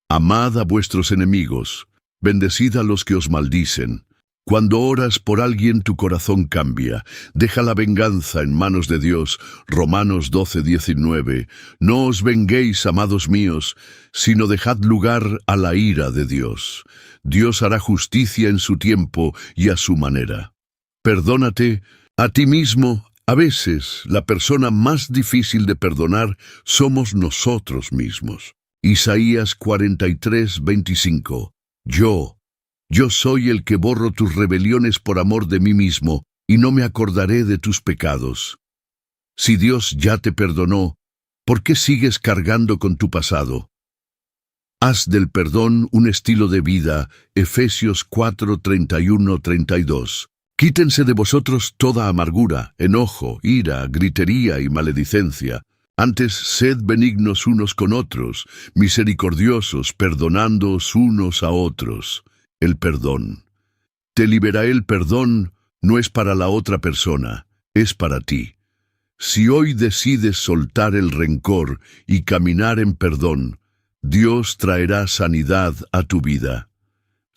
A: Amad a vuestros enemigos, bendecid a los que os maldicen. Cuando oras por alguien, tu corazón cambia. Deja la venganza en manos de Dios. Romanos 12, 19. No os venguéis, amados míos, sino dejad lugar a la ira de Dios. Dios hará justicia en su tiempo y a su manera. Perdónate a ti mismo. A veces, la persona más difícil de perdonar somos nosotros mismos. Isaías 43, 25. Yo soy el que borro tus rebeliones por amor de mí mismo, y no me acordaré de tus pecados. Si Dios ya te perdonó, ¿por qué sigues cargando con tu pasado? Haz del perdón un estilo de vida. Efesios 4, 31, 32. Quítense de vosotros toda amargura, enojo, ira, gritería y maledicencia. Antes, sed benignos unos con otros, misericordiosos, perdonándoos unos a otros. El perdón. Te libera el perdón, no es para la otra persona, es para ti. Si hoy decides soltar el rencor y caminar en perdón, Dios traerá sanidad a tu vida.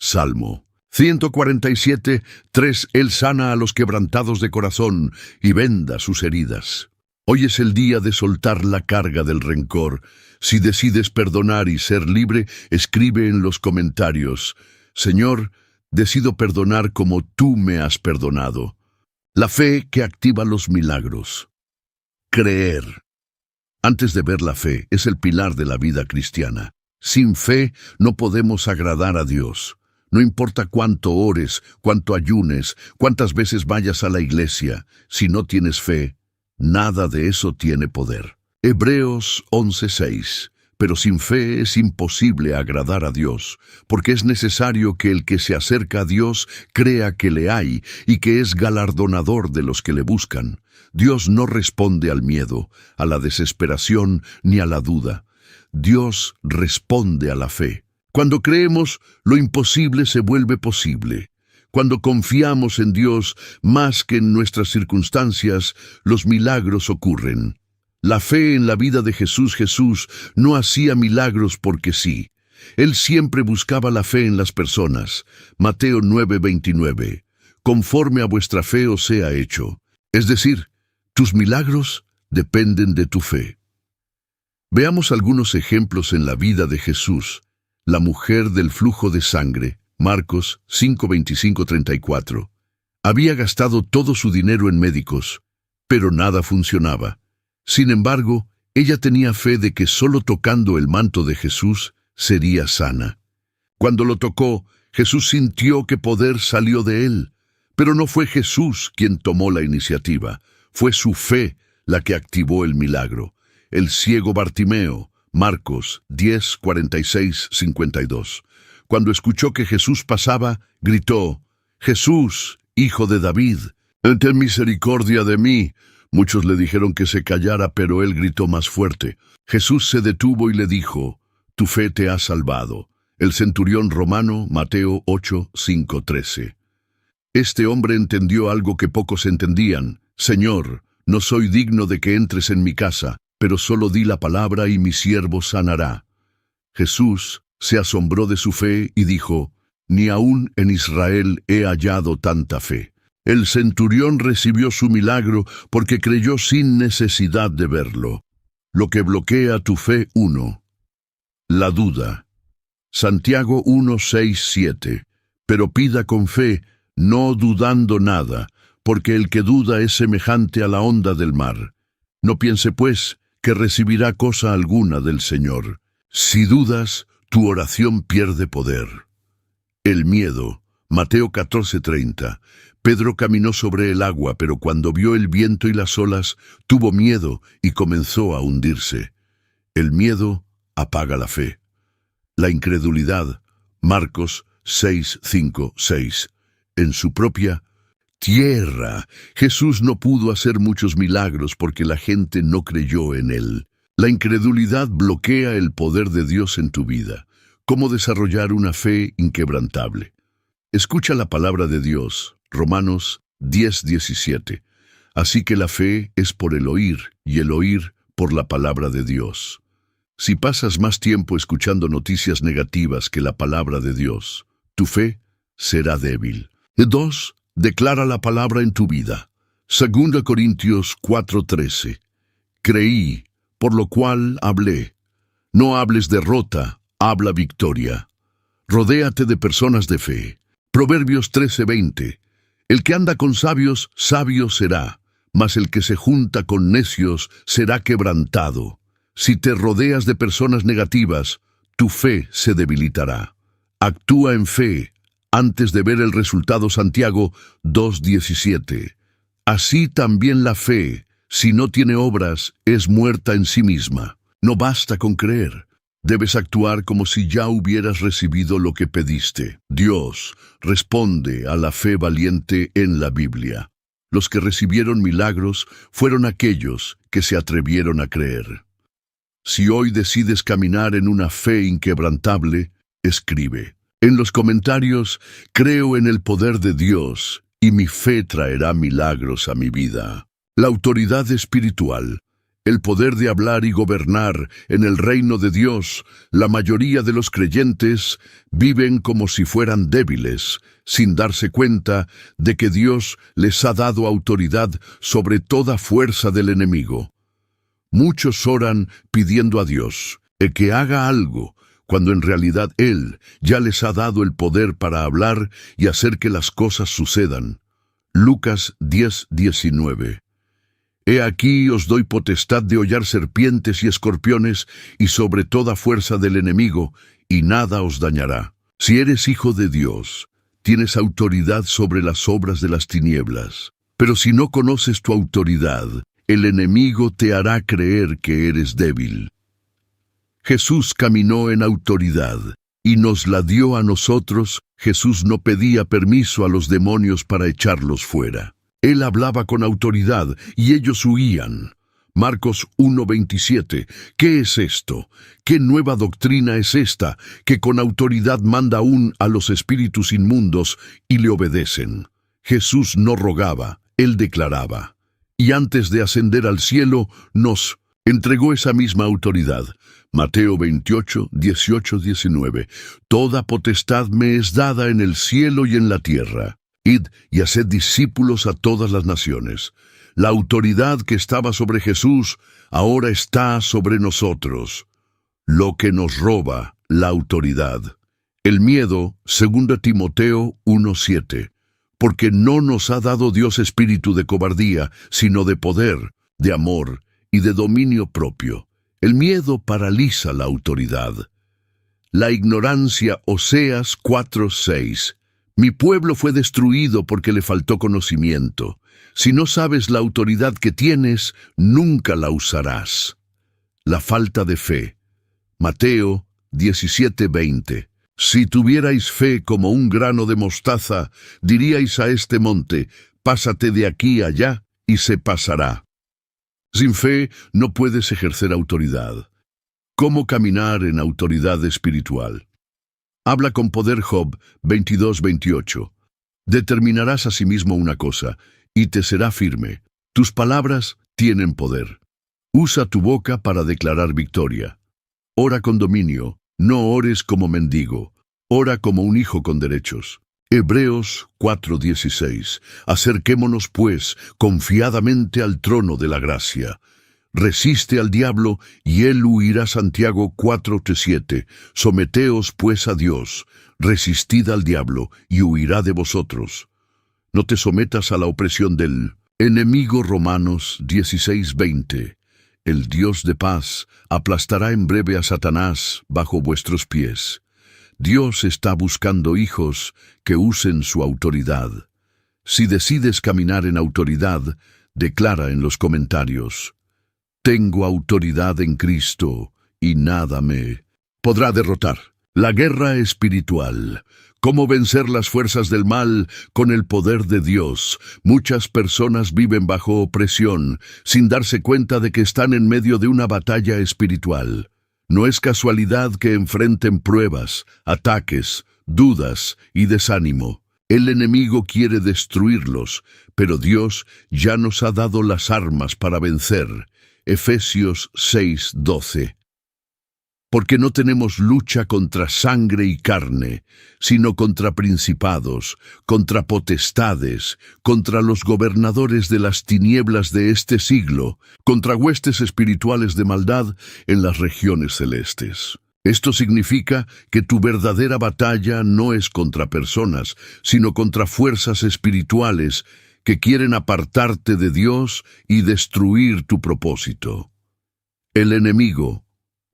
A: Salmo 147, 3. Él sana a los quebrantados de corazón y venda sus heridas. Hoy es el día de soltar la carga del rencor. Si decides perdonar y ser libre, escribe en los comentarios: Señor, decido perdonar como tú me has perdonado. La fe que activa los milagros. Creer. Antes de ver la fe, es el pilar de la vida cristiana. Sin fe no podemos agradar a Dios. No importa cuánto ores, cuánto ayunes, cuántas veces vayas a la iglesia, si no tienes fe, nada de eso tiene poder. Hebreos 11:6. Pero sin fe es imposible agradar a Dios, porque es necesario que el que se acerca a Dios crea que le hay y que es galardonador de los que le buscan. Dios no responde al miedo, a la desesperación ni a la duda. Dios responde a la fe. Cuando creemos, lo imposible se vuelve posible. Cuando confiamos en Dios más que en nuestras circunstancias, los milagros ocurren. La fe en la vida de Jesús no hacía milagros porque sí. Él siempre buscaba la fe en las personas. Mateo 9:29. Conforme a vuestra fe os sea hecho. Es decir, tus milagros dependen de tu fe. Veamos algunos ejemplos en la vida de Jesús. La mujer del flujo de sangre, Marcos 5:25-34. Había gastado todo su dinero en médicos, pero nada funcionaba. Sin embargo, ella tenía fe de que solo tocando el manto de Jesús sería sana. Cuando lo tocó, Jesús sintió que poder salió de él. Pero no fue Jesús quien tomó la iniciativa, fue su fe la que activó el milagro. El ciego Bartimeo, Marcos 10:46-52. Cuando escuchó que Jesús pasaba, gritó: «Jesús, hijo de David, ten misericordia de mí». Muchos le dijeron que se callara, pero él gritó más fuerte. Jesús se detuvo y le dijo: «Tu fe te ha salvado». El centurión romano, Mateo 8:5-13. Este hombre entendió algo que pocos entendían. «Señor, no soy digno de que entres en mi casa, pero solo di la palabra y mi siervo sanará». Jesús se asombró de su fe y dijo: «Ni aún en Israel he hallado tanta fe». El centurión recibió su milagro porque creyó sin necesidad de verlo. Lo que bloquea tu fe: 1. La duda. Santiago 1:6-7. Pero pida con fe, no dudando nada, porque el que duda es semejante a la onda del mar. No piense, pues, que recibirá cosa alguna del Señor. Si dudas, tu oración pierde poder. El miedo. Mateo 14:30. Pedro caminó sobre el agua, pero cuando vio el viento y las olas, tuvo miedo y comenzó a hundirse. El miedo apaga la fe. La incredulidad, Marcos 6, 5, 6. En su propia tierra, Jesús no pudo hacer muchos milagros porque la gente no creyó en él. La incredulidad bloquea el poder de Dios en tu vida. ¿Cómo desarrollar una fe inquebrantable? Escucha la palabra de Dios, Romanos 10, 17. Así que la fe es por el oír, y el oír por la palabra de Dios. Si pasas más tiempo escuchando noticias negativas que la palabra de Dios, tu fe será débil. 2. Declara la palabra en tu vida. 2 Corintios 4:13. Creí, por lo cual hablé. No hables derrota, habla victoria. Rodéate de personas de fe. Proverbios 13:20. El que anda con sabios, sabio será, mas el que se junta con necios será quebrantado. Si te rodeas de personas negativas, tu fe se debilitará. Actúa en fe antes de ver el resultado. Santiago 2:17. Así también la fe, si no tiene obras, es muerta en sí misma. No basta con creer. Debes actuar como si ya hubieras recibido lo que pediste. Dios responde a la fe valiente en la Biblia. Los que recibieron milagros fueron aquellos que se atrevieron a creer. Si hoy decides caminar en una fe inquebrantable, escribe. En los comentarios, creo en el poder de Dios y mi fe traerá milagros a mi vida. La autoridad espiritual, el poder de hablar y gobernar en el reino de Dios. La mayoría de los creyentes viven como si fueran débiles, sin darse cuenta de que Dios les ha dado autoridad sobre toda fuerza del enemigo. Muchos oran pidiendo a Dios que haga algo, cuando en realidad Él ya les ha dado el poder para hablar y hacer que las cosas sucedan. Lucas 10:19. He aquí os doy potestad de hollar serpientes y escorpiones y sobre toda fuerza del enemigo, y nada os dañará. Si eres hijo de Dios, tienes autoridad sobre las obras de las tinieblas. Pero si no conoces tu autoridad, el enemigo te hará creer que eres débil. Jesús caminó en autoridad y nos la dio a nosotros. Jesús no pedía permiso a los demonios para echarlos fuera. Él hablaba con autoridad y ellos huían. Marcos 1:27. ¿Qué es esto? ¿Qué nueva doctrina es esta que con autoridad manda aún a los espíritus inmundos y le obedecen? Jesús no rogaba, Él declaraba. Y antes de ascender al cielo, nos entregó esa misma autoridad. Mateo 28, 18, 19. Toda potestad me es dada en el cielo y en la tierra. Id y haced discípulos a todas las naciones. La autoridad que estaba sobre Jesús ahora está sobre nosotros. Lo que nos roba la autoridad. El miedo, 2 Timoteo 1:7. Porque no nos ha dado Dios espíritu de cobardía, sino de poder, de amor y de dominio propio. El miedo paraliza la autoridad. La ignorancia, Oseas 4:6. Mi pueblo fue destruido porque le faltó conocimiento. Si no sabes la autoridad que tienes, nunca la usarás. La falta de fe. Mateo 17:20. Si tuvierais fe como un grano de mostaza, diríais a este monte, pásate de aquí allá, y se pasará. Sin fe no puedes ejercer autoridad. ¿Cómo caminar en autoridad espiritual? Habla con poder. Job 22:28. Determinarás asimismo una cosa, y te será firme. Tus palabras tienen poder. Usa tu boca para declarar victoria. Ora con dominio, no ores como mendigo. Ora como un hijo con derechos. Hebreos 4:16. Acerquémonos, pues, confiadamente al trono de la gracia. Resiste al diablo, y él huirá. Santiago 4:7. Someteos, pues, a Dios. Resistid al diablo, y huirá de vosotros. No te sometas a la opresión del enemigo. Romanos 16:20. El Dios de paz aplastará en breve a Satanás bajo vuestros pies. Dios está buscando hijos que usen su autoridad. Si decides caminar en autoridad, declara en los comentarios: tengo autoridad en Cristo y nada me podrá derrotar. La guerra espiritual. ¿Cómo vencer las fuerzas del mal con el poder de Dios? Muchas personas viven bajo opresión, sin darse cuenta de que están en medio de una batalla espiritual. No es casualidad que enfrenten pruebas, ataques, dudas y desánimo. El enemigo quiere destruirlos, pero Dios ya nos ha dado las armas para vencer. Efesios 6:12. Porque no tenemos lucha contra sangre y carne, sino contra principados, contra potestades, contra los gobernadores de las tinieblas de este siglo, contra huestes espirituales de maldad en las regiones celestes. Esto significa que tu verdadera batalla no es contra personas, sino contra fuerzas espirituales que quieren apartarte de Dios y destruir tu propósito. El enemigo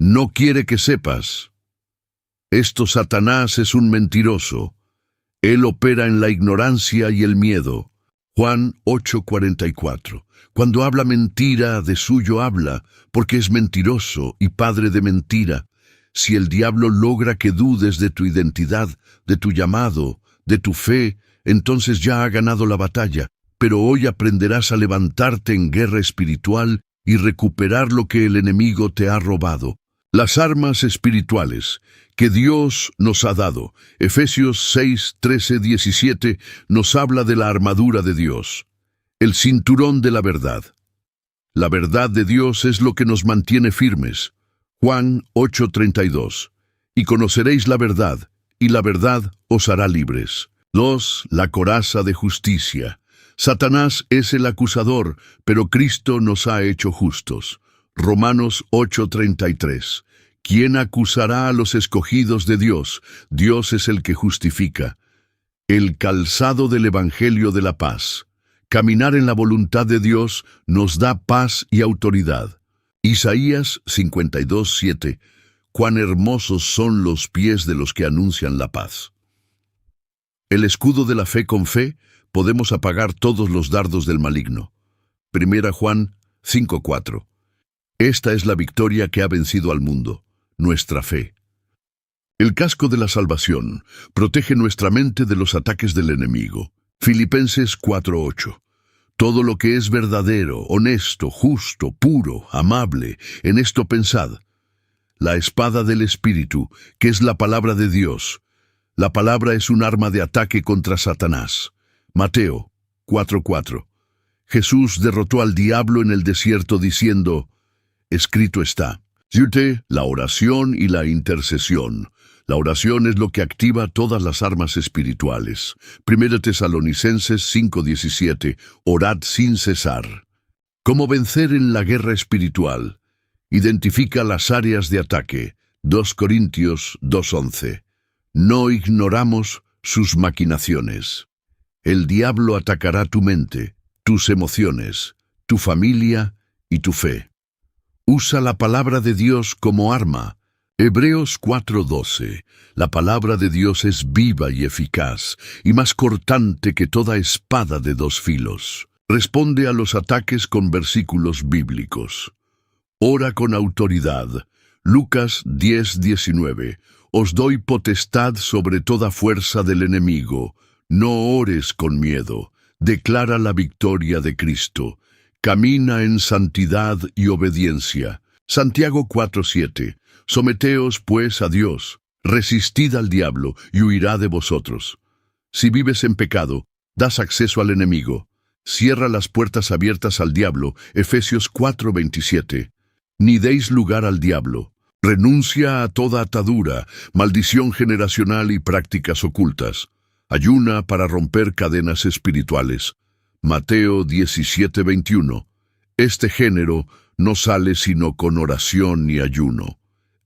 A: no quiere que sepas. Satanás es un mentiroso. Él opera en la ignorancia y el miedo. Juan 8:44. Cuando habla mentira, de suyo habla, porque es mentiroso y padre de mentira. Si el diablo logra que dudes de tu identidad, de tu llamado, de tu fe, entonces ya ha ganado la batalla. Pero hoy aprenderás a levantarte en guerra espiritual y recuperar lo que el enemigo te ha robado. Las armas espirituales que Dios nos ha dado. Efesios 6:13-17 nos habla de la armadura de Dios. El cinturón de la verdad. La verdad de Dios es lo que nos mantiene firmes. Juan 8:32. Y conoceréis la verdad, y la verdad os hará libres. 2. La coraza de justicia. Satanás es el acusador, pero Cristo nos ha hecho justos. Romanos 8:33. ¿Quién acusará a los escogidos de Dios? Dios es el que justifica. El calzado del Evangelio de la paz. Caminar en la voluntad de Dios nos da paz y autoridad. Isaías 52:7. Cuán hermosos son los pies de los que anuncian la paz. El escudo de la fe. Con fe podemos apagar todos los dardos del maligno. 1 Juan 5:4. Esta es la victoria que ha vencido al mundo, nuestra fe. El casco de la salvación protege nuestra mente de los ataques del enemigo. Filipenses 4:8. Todo lo que es verdadero, honesto, justo, puro, amable, en esto pensad. La espada del Espíritu, que es la palabra de Dios. La palabra es un arma de ataque contra Satanás. Mateo 4:4. Jesús derrotó al diablo en el desierto diciendo: escrito está. La oración y la intercesión. La oración es lo que activa todas las armas espirituales. 1 Tesalonicenses 5:17. Orad sin cesar. ¿Cómo vencer en la guerra espiritual? Identifica las áreas de ataque. 2 Corintios 2:11. No ignoramos sus maquinaciones. El diablo atacará tu mente, tus emociones, tu familia y tu fe. Usa la palabra de Dios como arma. Hebreos 4:12. La palabra de Dios es viva y eficaz, y más cortante que toda espada de dos filos. Responde a los ataques con versículos bíblicos. Ora con autoridad. Lucas 10:19. Os doy potestad sobre toda fuerza del enemigo. No ores con miedo. Declara la victoria de Cristo. Camina en santidad y obediencia. Santiago 4:7. Someteos pues a Dios, resistid al diablo y huirá de vosotros. Si vives en pecado, das acceso al enemigo. Cierra las puertas abiertas al diablo. Efesios 4:27. Ni deis lugar al diablo. Renuncia a toda atadura, maldición generacional y prácticas ocultas. Ayuna para romper cadenas espirituales. Mateo 17:21. Este género no sale sino con oración y ayuno.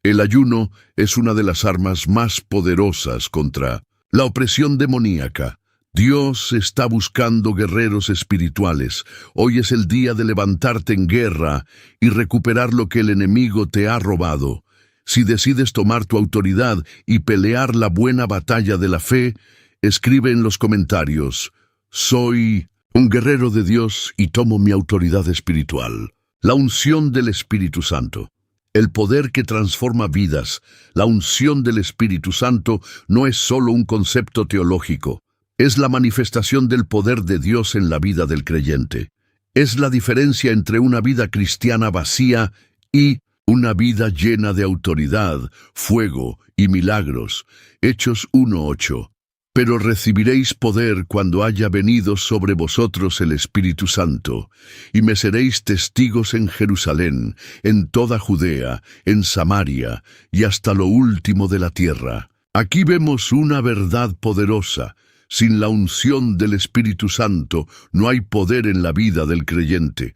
A: El ayuno es una de las armas más poderosas contra la opresión demoníaca. Dios está buscando guerreros espirituales. Hoy es el día de levantarte en guerra y recuperar lo que el enemigo te ha robado. Si decides tomar tu autoridad y pelear la buena batalla de la fe, escribe en los comentarios: soy un guerrero de Dios y tomo mi autoridad espiritual. La unción del Espíritu Santo. El poder que transforma vidas, la unción del Espíritu Santo, no es solo un concepto teológico, es la manifestación del poder de Dios en la vida del creyente. Es la diferencia entre una vida cristiana vacía y una vida llena de autoridad, fuego y milagros. Hechos 1:8. Pero recibiréis poder cuando haya venido sobre vosotros el Espíritu Santo, y me seréis testigos en Jerusalén, en toda Judea, en Samaria, y hasta lo último de la tierra. Aquí vemos una verdad poderosa. Sin la unción del Espíritu Santo no hay poder en la vida del creyente.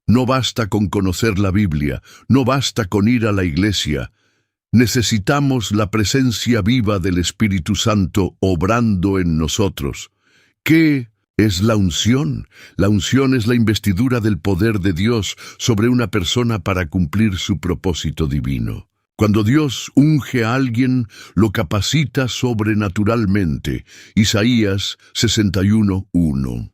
A: No basta con conocer la Biblia, no basta con ir a la iglesia. Necesitamos la presencia viva del Espíritu Santo obrando en nosotros. ¿Qué es la unción? La unción es la investidura del poder de Dios sobre una persona para cumplir su propósito divino. Cuando Dios unge a alguien, lo capacita sobrenaturalmente. Isaías 61:1.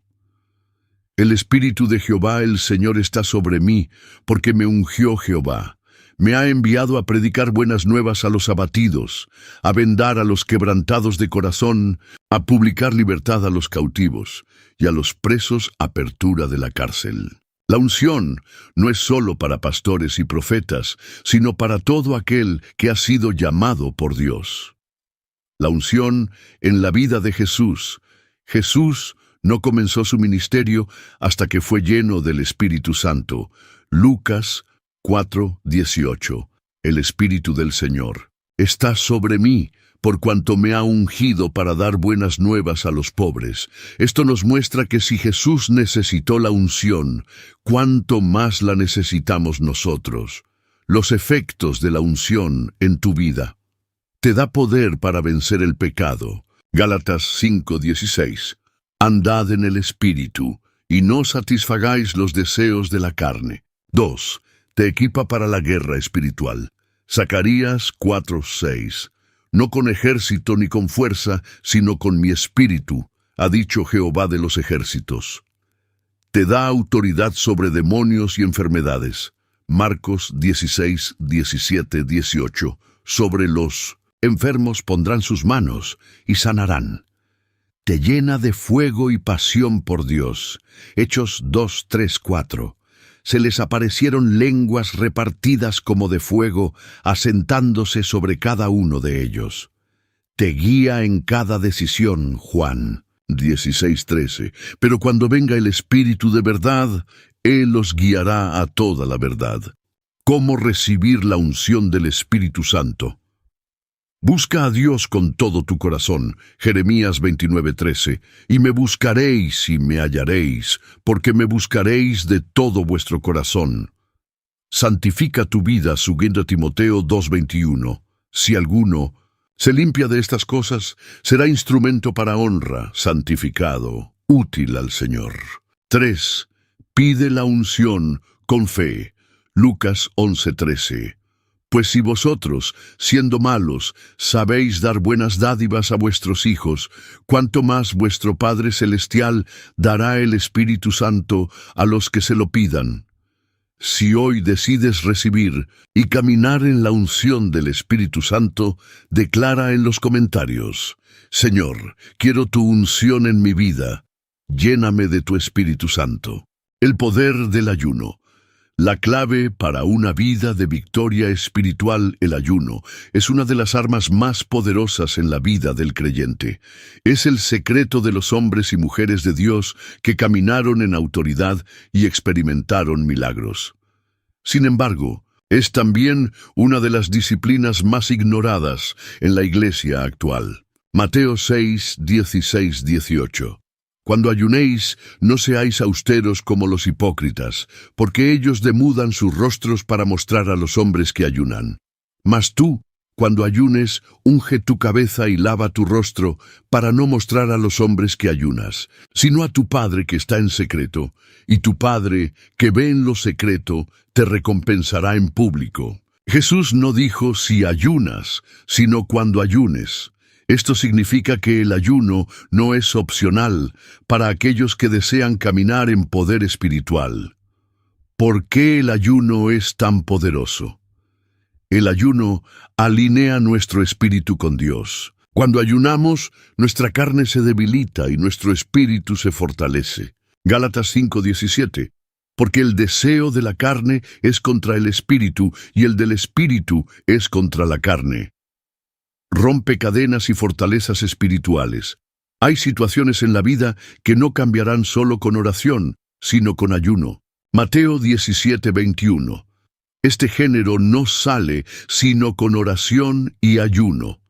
A: El Espíritu de Jehová el Señor está sobre mí, porque me ungió Jehová. Me ha enviado a predicar buenas nuevas a los abatidos, a vendar a los quebrantados de corazón, a publicar libertad a los cautivos, y a los presos apertura de la cárcel. La unción no es solo para pastores y profetas, sino para todo aquel que ha sido llamado por Dios. La unción en la vida de Jesús. Jesús no comenzó su ministerio hasta que fue lleno del Espíritu Santo. Lucas 4:18. El Espíritu del Señor está sobre mí, por cuanto me ha ungido para dar buenas nuevas a los pobres. Esto nos muestra que si Jesús necesitó la unción, ¿cuánto más la necesitamos nosotros? Los efectos de la unción en tu vida. Te da poder para vencer el pecado. Gálatas 5:16. Andad en el Espíritu, y no satisfagáis los deseos de la carne. 2. Te equipa para la guerra espiritual. Zacarías 4:6. No con ejército ni con fuerza, sino con mi espíritu, ha dicho Jehová de los ejércitos. Te da autoridad sobre demonios y enfermedades. Marcos 16, 17, 18. Sobre los enfermos pondrán sus manos y sanarán. Te llena de fuego y pasión por Dios. Hechos 2, 3, 4. Se les aparecieron lenguas repartidas como de fuego, asentándose sobre cada uno de ellos. Te guía en cada decisión, Juan 16:13. Pero cuando venga el Espíritu de verdad, Él los guiará a toda la verdad. ¿Cómo recibir la unción del Espíritu Santo? Busca a Dios con todo tu corazón, Jeremías 29:13, y me buscaréis y me hallaréis, porque me buscaréis de todo vuestro corazón. Santifica tu vida, 2 Timoteo 2:21. Si alguno se limpia de estas cosas, será instrumento para honra, santificado, útil al Señor. 3. Pide la unción con fe, Lucas 11:13. Pues si vosotros, siendo malos, sabéis dar buenas dádivas a vuestros hijos, cuánto más vuestro Padre Celestial dará el Espíritu Santo a los que se lo pidan. Si hoy decides recibir y caminar en la unción del Espíritu Santo, declara en los comentarios: Señor, quiero tu unción en mi vida, lléname de tu Espíritu Santo. El poder del ayuno. La clave para una vida de victoria espiritual, el ayuno, es una de las armas más poderosas en la vida del creyente. Es el secreto de los hombres y mujeres de Dios que caminaron en autoridad y experimentaron milagros. Sin embargo, es también una de las disciplinas más ignoradas en la iglesia actual. Mateo 6, 16, 18. Cuando ayunéis, no seáis austeros como los hipócritas, porque ellos demudan sus rostros para mostrar a los hombres que ayunan. Mas tú, cuando ayunes, unge tu cabeza y lava tu rostro, para no mostrar a los hombres que ayunas, sino a tu Padre que está en secreto, y tu Padre, que ve en lo secreto, te recompensará en público. Jesús no dijo si ayunas, sino cuando ayunes. Esto significa que el ayuno no es opcional para aquellos que desean caminar en poder espiritual. ¿Por qué el ayuno es tan poderoso? El ayuno alinea nuestro espíritu con Dios. Cuando ayunamos, nuestra carne se debilita y nuestro espíritu se fortalece. Gálatas 5:17. Porque el deseo de la carne es contra el espíritu y el del espíritu es contra la carne. Rompe cadenas y fortalezas espirituales. Hay situaciones en la vida que no cambiarán solo con oración, sino con ayuno. Mateo 17:21. Este género no sale sino con oración y ayuno.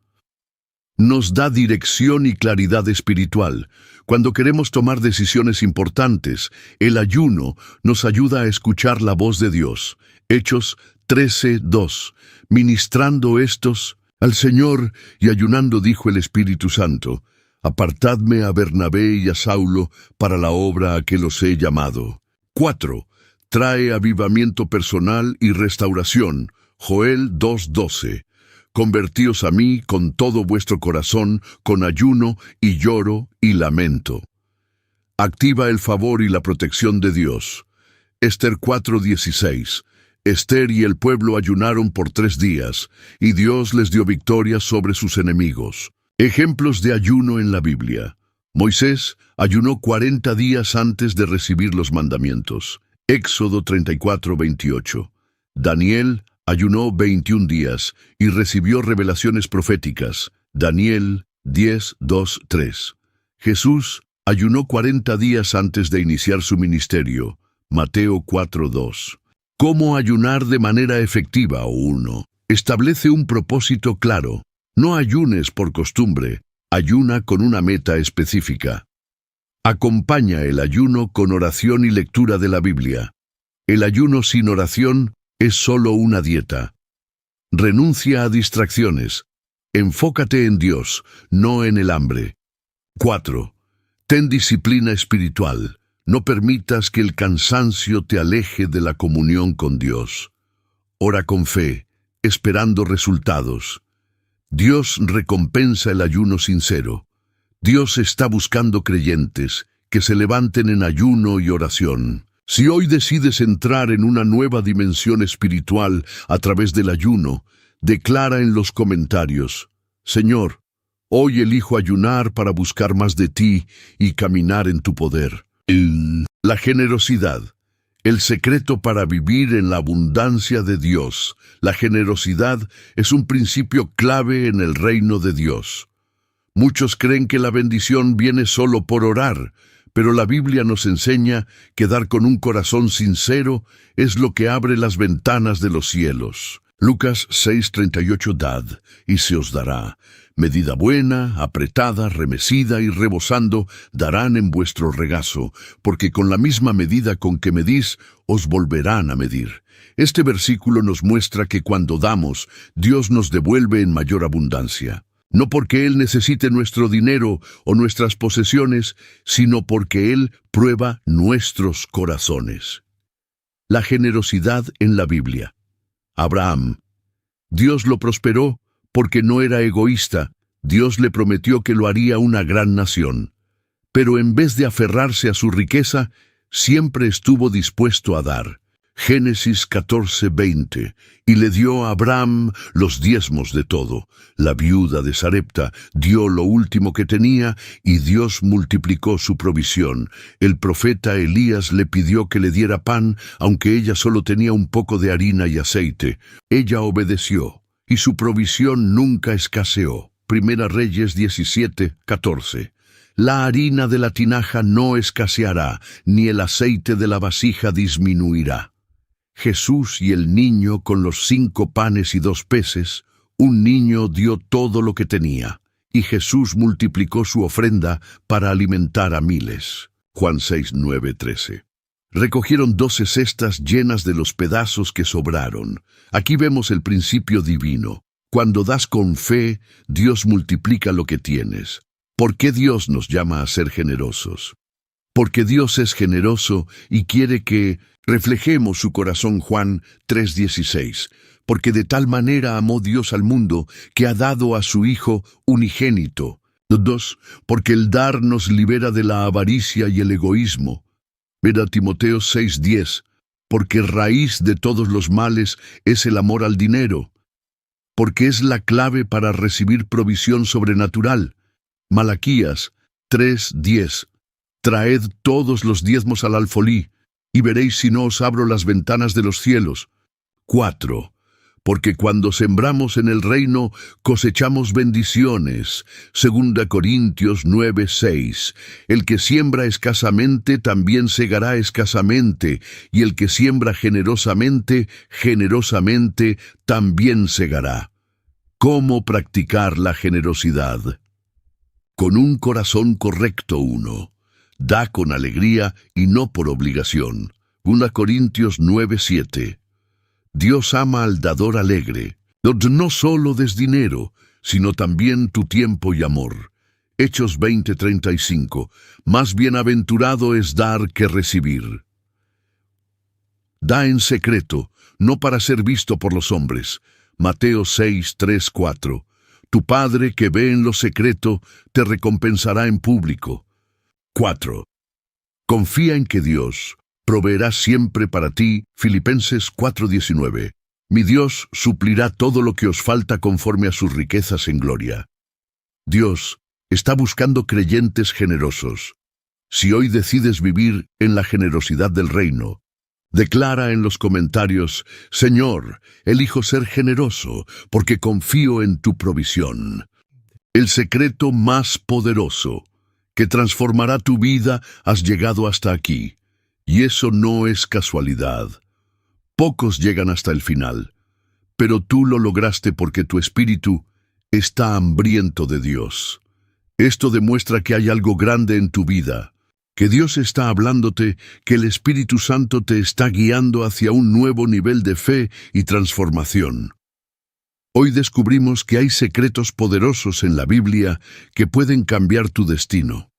A: Nos da dirección y claridad espiritual. Cuando queremos tomar decisiones importantes, el ayuno nos ayuda a escuchar la voz de Dios. Hechos 13:2. Ministrando estos al Señor y ayunando dijo el Espíritu Santo: Apartadme a Bernabé y a Saulo para la obra a que los he llamado. 4. Trae avivamiento personal y restauración. Joel 2:12. Convertíos a mí con todo vuestro corazón, con ayuno y lloro y lamento. Activa el favor y la protección de Dios. Esther 4:16. Esther y el pueblo ayunaron por 3 días, y Dios les dio victoria sobre sus enemigos. Ejemplos de ayuno en la Biblia. Moisés ayunó 40 días antes de recibir los mandamientos. Éxodo 34:28. Daniel ayunó 21 días y recibió revelaciones proféticas. Daniel 10:2-3. Jesús ayunó 40 días antes de iniciar su ministerio. Mateo 4:2. ¿Cómo ayunar de manera efectiva? 1. Establece un propósito claro. No ayunes por costumbre, ayuna con una meta específica. Acompaña el ayuno con oración y lectura de la Biblia. El ayuno sin oración es solo una dieta. Renuncia a distracciones. Enfócate en Dios, no en el hambre. 4. Ten disciplina espiritual. No permitas que el cansancio te aleje de la comunión con Dios. Ora con fe, esperando resultados. Dios recompensa el ayuno sincero. Dios está buscando creyentes que se levanten en ayuno y oración. Si hoy decides entrar en una nueva dimensión espiritual a través del ayuno, declara en los comentarios: Señor, hoy elijo ayunar para buscar más de ti y caminar en tu poder. La generosidad, el secreto para vivir en la abundancia de Dios. La generosidad es un principio clave en el reino de Dios. Muchos creen que la bendición viene solo por orar, pero la Biblia nos enseña que dar con un corazón sincero es lo que abre las ventanas de los cielos. Lucas 6:38. Dad, y se os dará. Medida buena, apretada, remecida y rebosando, darán en vuestro regazo, porque con la misma medida con que medís, os volverán a medir. Este versículo nos muestra que cuando damos, Dios nos devuelve en mayor abundancia. No porque Él necesite nuestro dinero o nuestras posesiones, sino porque Él prueba nuestros corazones. La generosidad en la Biblia. Abraham. Dios lo prosperó porque no era egoísta. Dios le prometió que lo haría una gran nación. Pero en vez de aferrarse a su riqueza, siempre estuvo dispuesto a dar. Génesis 14:20. Y le dio a Abraham los diezmos de todo. La viuda de Sarepta dio lo último que tenía y Dios multiplicó su provisión. El profeta Elías le pidió que le diera pan, aunque ella solo tenía un poco de harina y aceite. Ella obedeció y su provisión nunca escaseó. Primera Reyes 17:14. La harina de la tinaja no escaseará, ni el aceite de la vasija disminuirá. Jesús y el niño con los 5 panes y 2 peces, un niño dio todo lo que tenía, y Jesús multiplicó su ofrenda para alimentar a miles. Juan 6:9-13. Recogieron 12 cestas llenas de los pedazos que sobraron. Aquí vemos el principio divino. Cuando das con fe, Dios multiplica lo que tienes. ¿Por qué Dios nos llama a ser generosos? Porque Dios es generoso y quiere que reflejemos su corazón. Juan 3:16. Porque de tal manera amó Dios al mundo que ha dado a su Hijo unigénito. 2. Porque el dar nos libera de la avaricia y el egoísmo. Mira Timoteo 6:10. Porque raíz de todos los males es el amor al dinero. porque es la clave para recibir provisión sobrenatural. Malaquías 3:10. Traed todos los diezmos al alfolí, y veréis si no os abro las ventanas de los cielos. 4. Porque cuando sembramos en el reino, cosechamos bendiciones. 2 Corintios 9:6. El que siembra escasamente, también segará escasamente, y el que siembra generosamente, generosamente, también segará. ¿Cómo practicar la generosidad? Con un corazón correcto uno. Da con alegría y no por obligación. 1 Corintios 9:7. Dios ama al dador alegre, donde no solo des dinero, sino también tu tiempo y amor. Hechos 20:35. Más bienaventurado es dar que recibir. Da en secreto, no para ser visto por los hombres. Mateo 6:3-4. Tu Padre que ve en lo secreto, te recompensará en público. 4. Confía en que Dios proveerá siempre para ti. Filipenses 4:19. Mi Dios suplirá todo lo que os falta conforme a sus riquezas en gloria. Dios está buscando creyentes generosos. Si hoy decides vivir en la generosidad del reino, declara en los comentarios: Señor, elijo ser generoso porque confío en tu provisión. El secreto más poderoso que transformará tu vida has llegado hasta aquí. Y eso no es casualidad. Pocos llegan hasta el final, pero tú lo lograste porque tu espíritu está hambriento de Dios. Esto demuestra que hay algo grande en tu vida, que Dios está hablándote, que el Espíritu Santo te está guiando hacia un nuevo nivel de fe y transformación. Hoy descubrimos que hay secretos poderosos en la Biblia que pueden cambiar tu destino.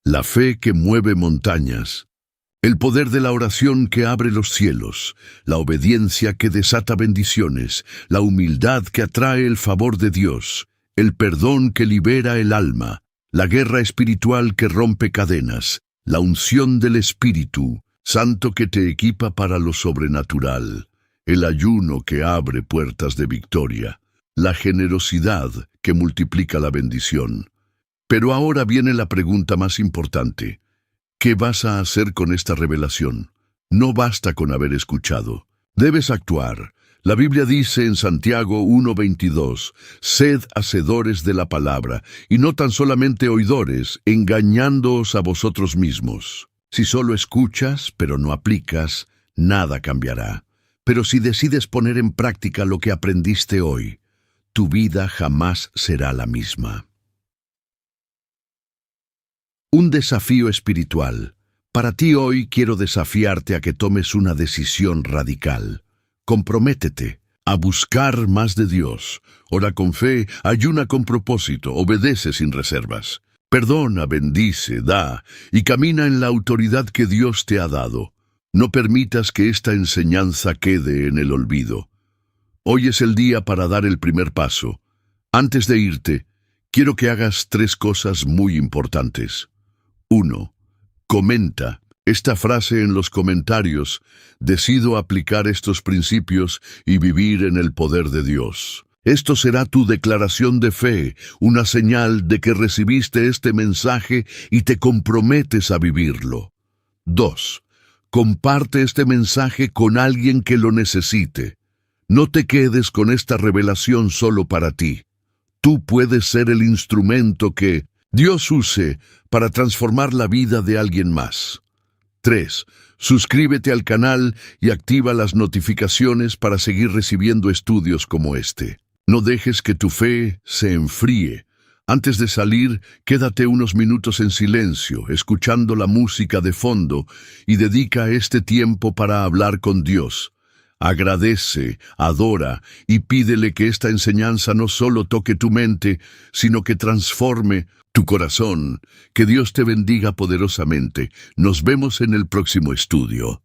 A: La fe que mueve montañas, el poder de la oración que abre los cielos, la obediencia que desata bendiciones, la humildad que atrae el favor de Dios, el perdón que libera el alma, la guerra espiritual que rompe cadenas, la unción del Espíritu Santo que te equipa para lo sobrenatural, el ayuno que abre puertas de victoria, la generosidad que multiplica la bendición. Pero ahora viene la pregunta más importante. ¿Qué vas a hacer con esta revelación? No basta con haber escuchado. Debes actuar. La Biblia dice en Santiago 1:22, sed hacedores de la palabra, y no tan solamente oidores, engañándoos a vosotros mismos. Si solo escuchas, pero no aplicas, nada cambiará. Pero si decides poner en práctica lo que aprendiste hoy, tu vida jamás será la misma. Un desafío espiritual. Para ti hoy quiero desafiarte a que tomes una decisión radical. Comprométete a buscar más de Dios. Ora con fe, ayuna con propósito, obedece sin reservas. Perdona, bendice, da y camina en la autoridad que Dios te ha dado. No permitas que esta enseñanza quede en el olvido. Hoy es el día para dar el primer paso. Antes de irte, quiero que hagas 3 cosas muy importantes. 1. Comenta esta frase en los comentarios: decido aplicar estos principios y vivir en el poder de Dios. Esto será tu declaración de fe, una señal de que recibiste este mensaje y te comprometes a vivirlo. 2. Comparte este mensaje con alguien que lo necesite. No te quedes con esta revelación solo para ti. Tú puedes ser el instrumento que Dios use para transformar la vida de alguien más. 3. Suscríbete al canal y activa las notificaciones para seguir recibiendo estudios como este. No dejes que tu fe se enfríe. Antes de salir, quédate unos minutos en silencio, escuchando la música de fondo, y dedica este tiempo para hablar con Dios. Agradece, adora y pídele que esta enseñanza no solo toque tu mente, sino que transforme tu corazón. Que Dios te bendiga poderosamente. Nos vemos en el próximo estudio.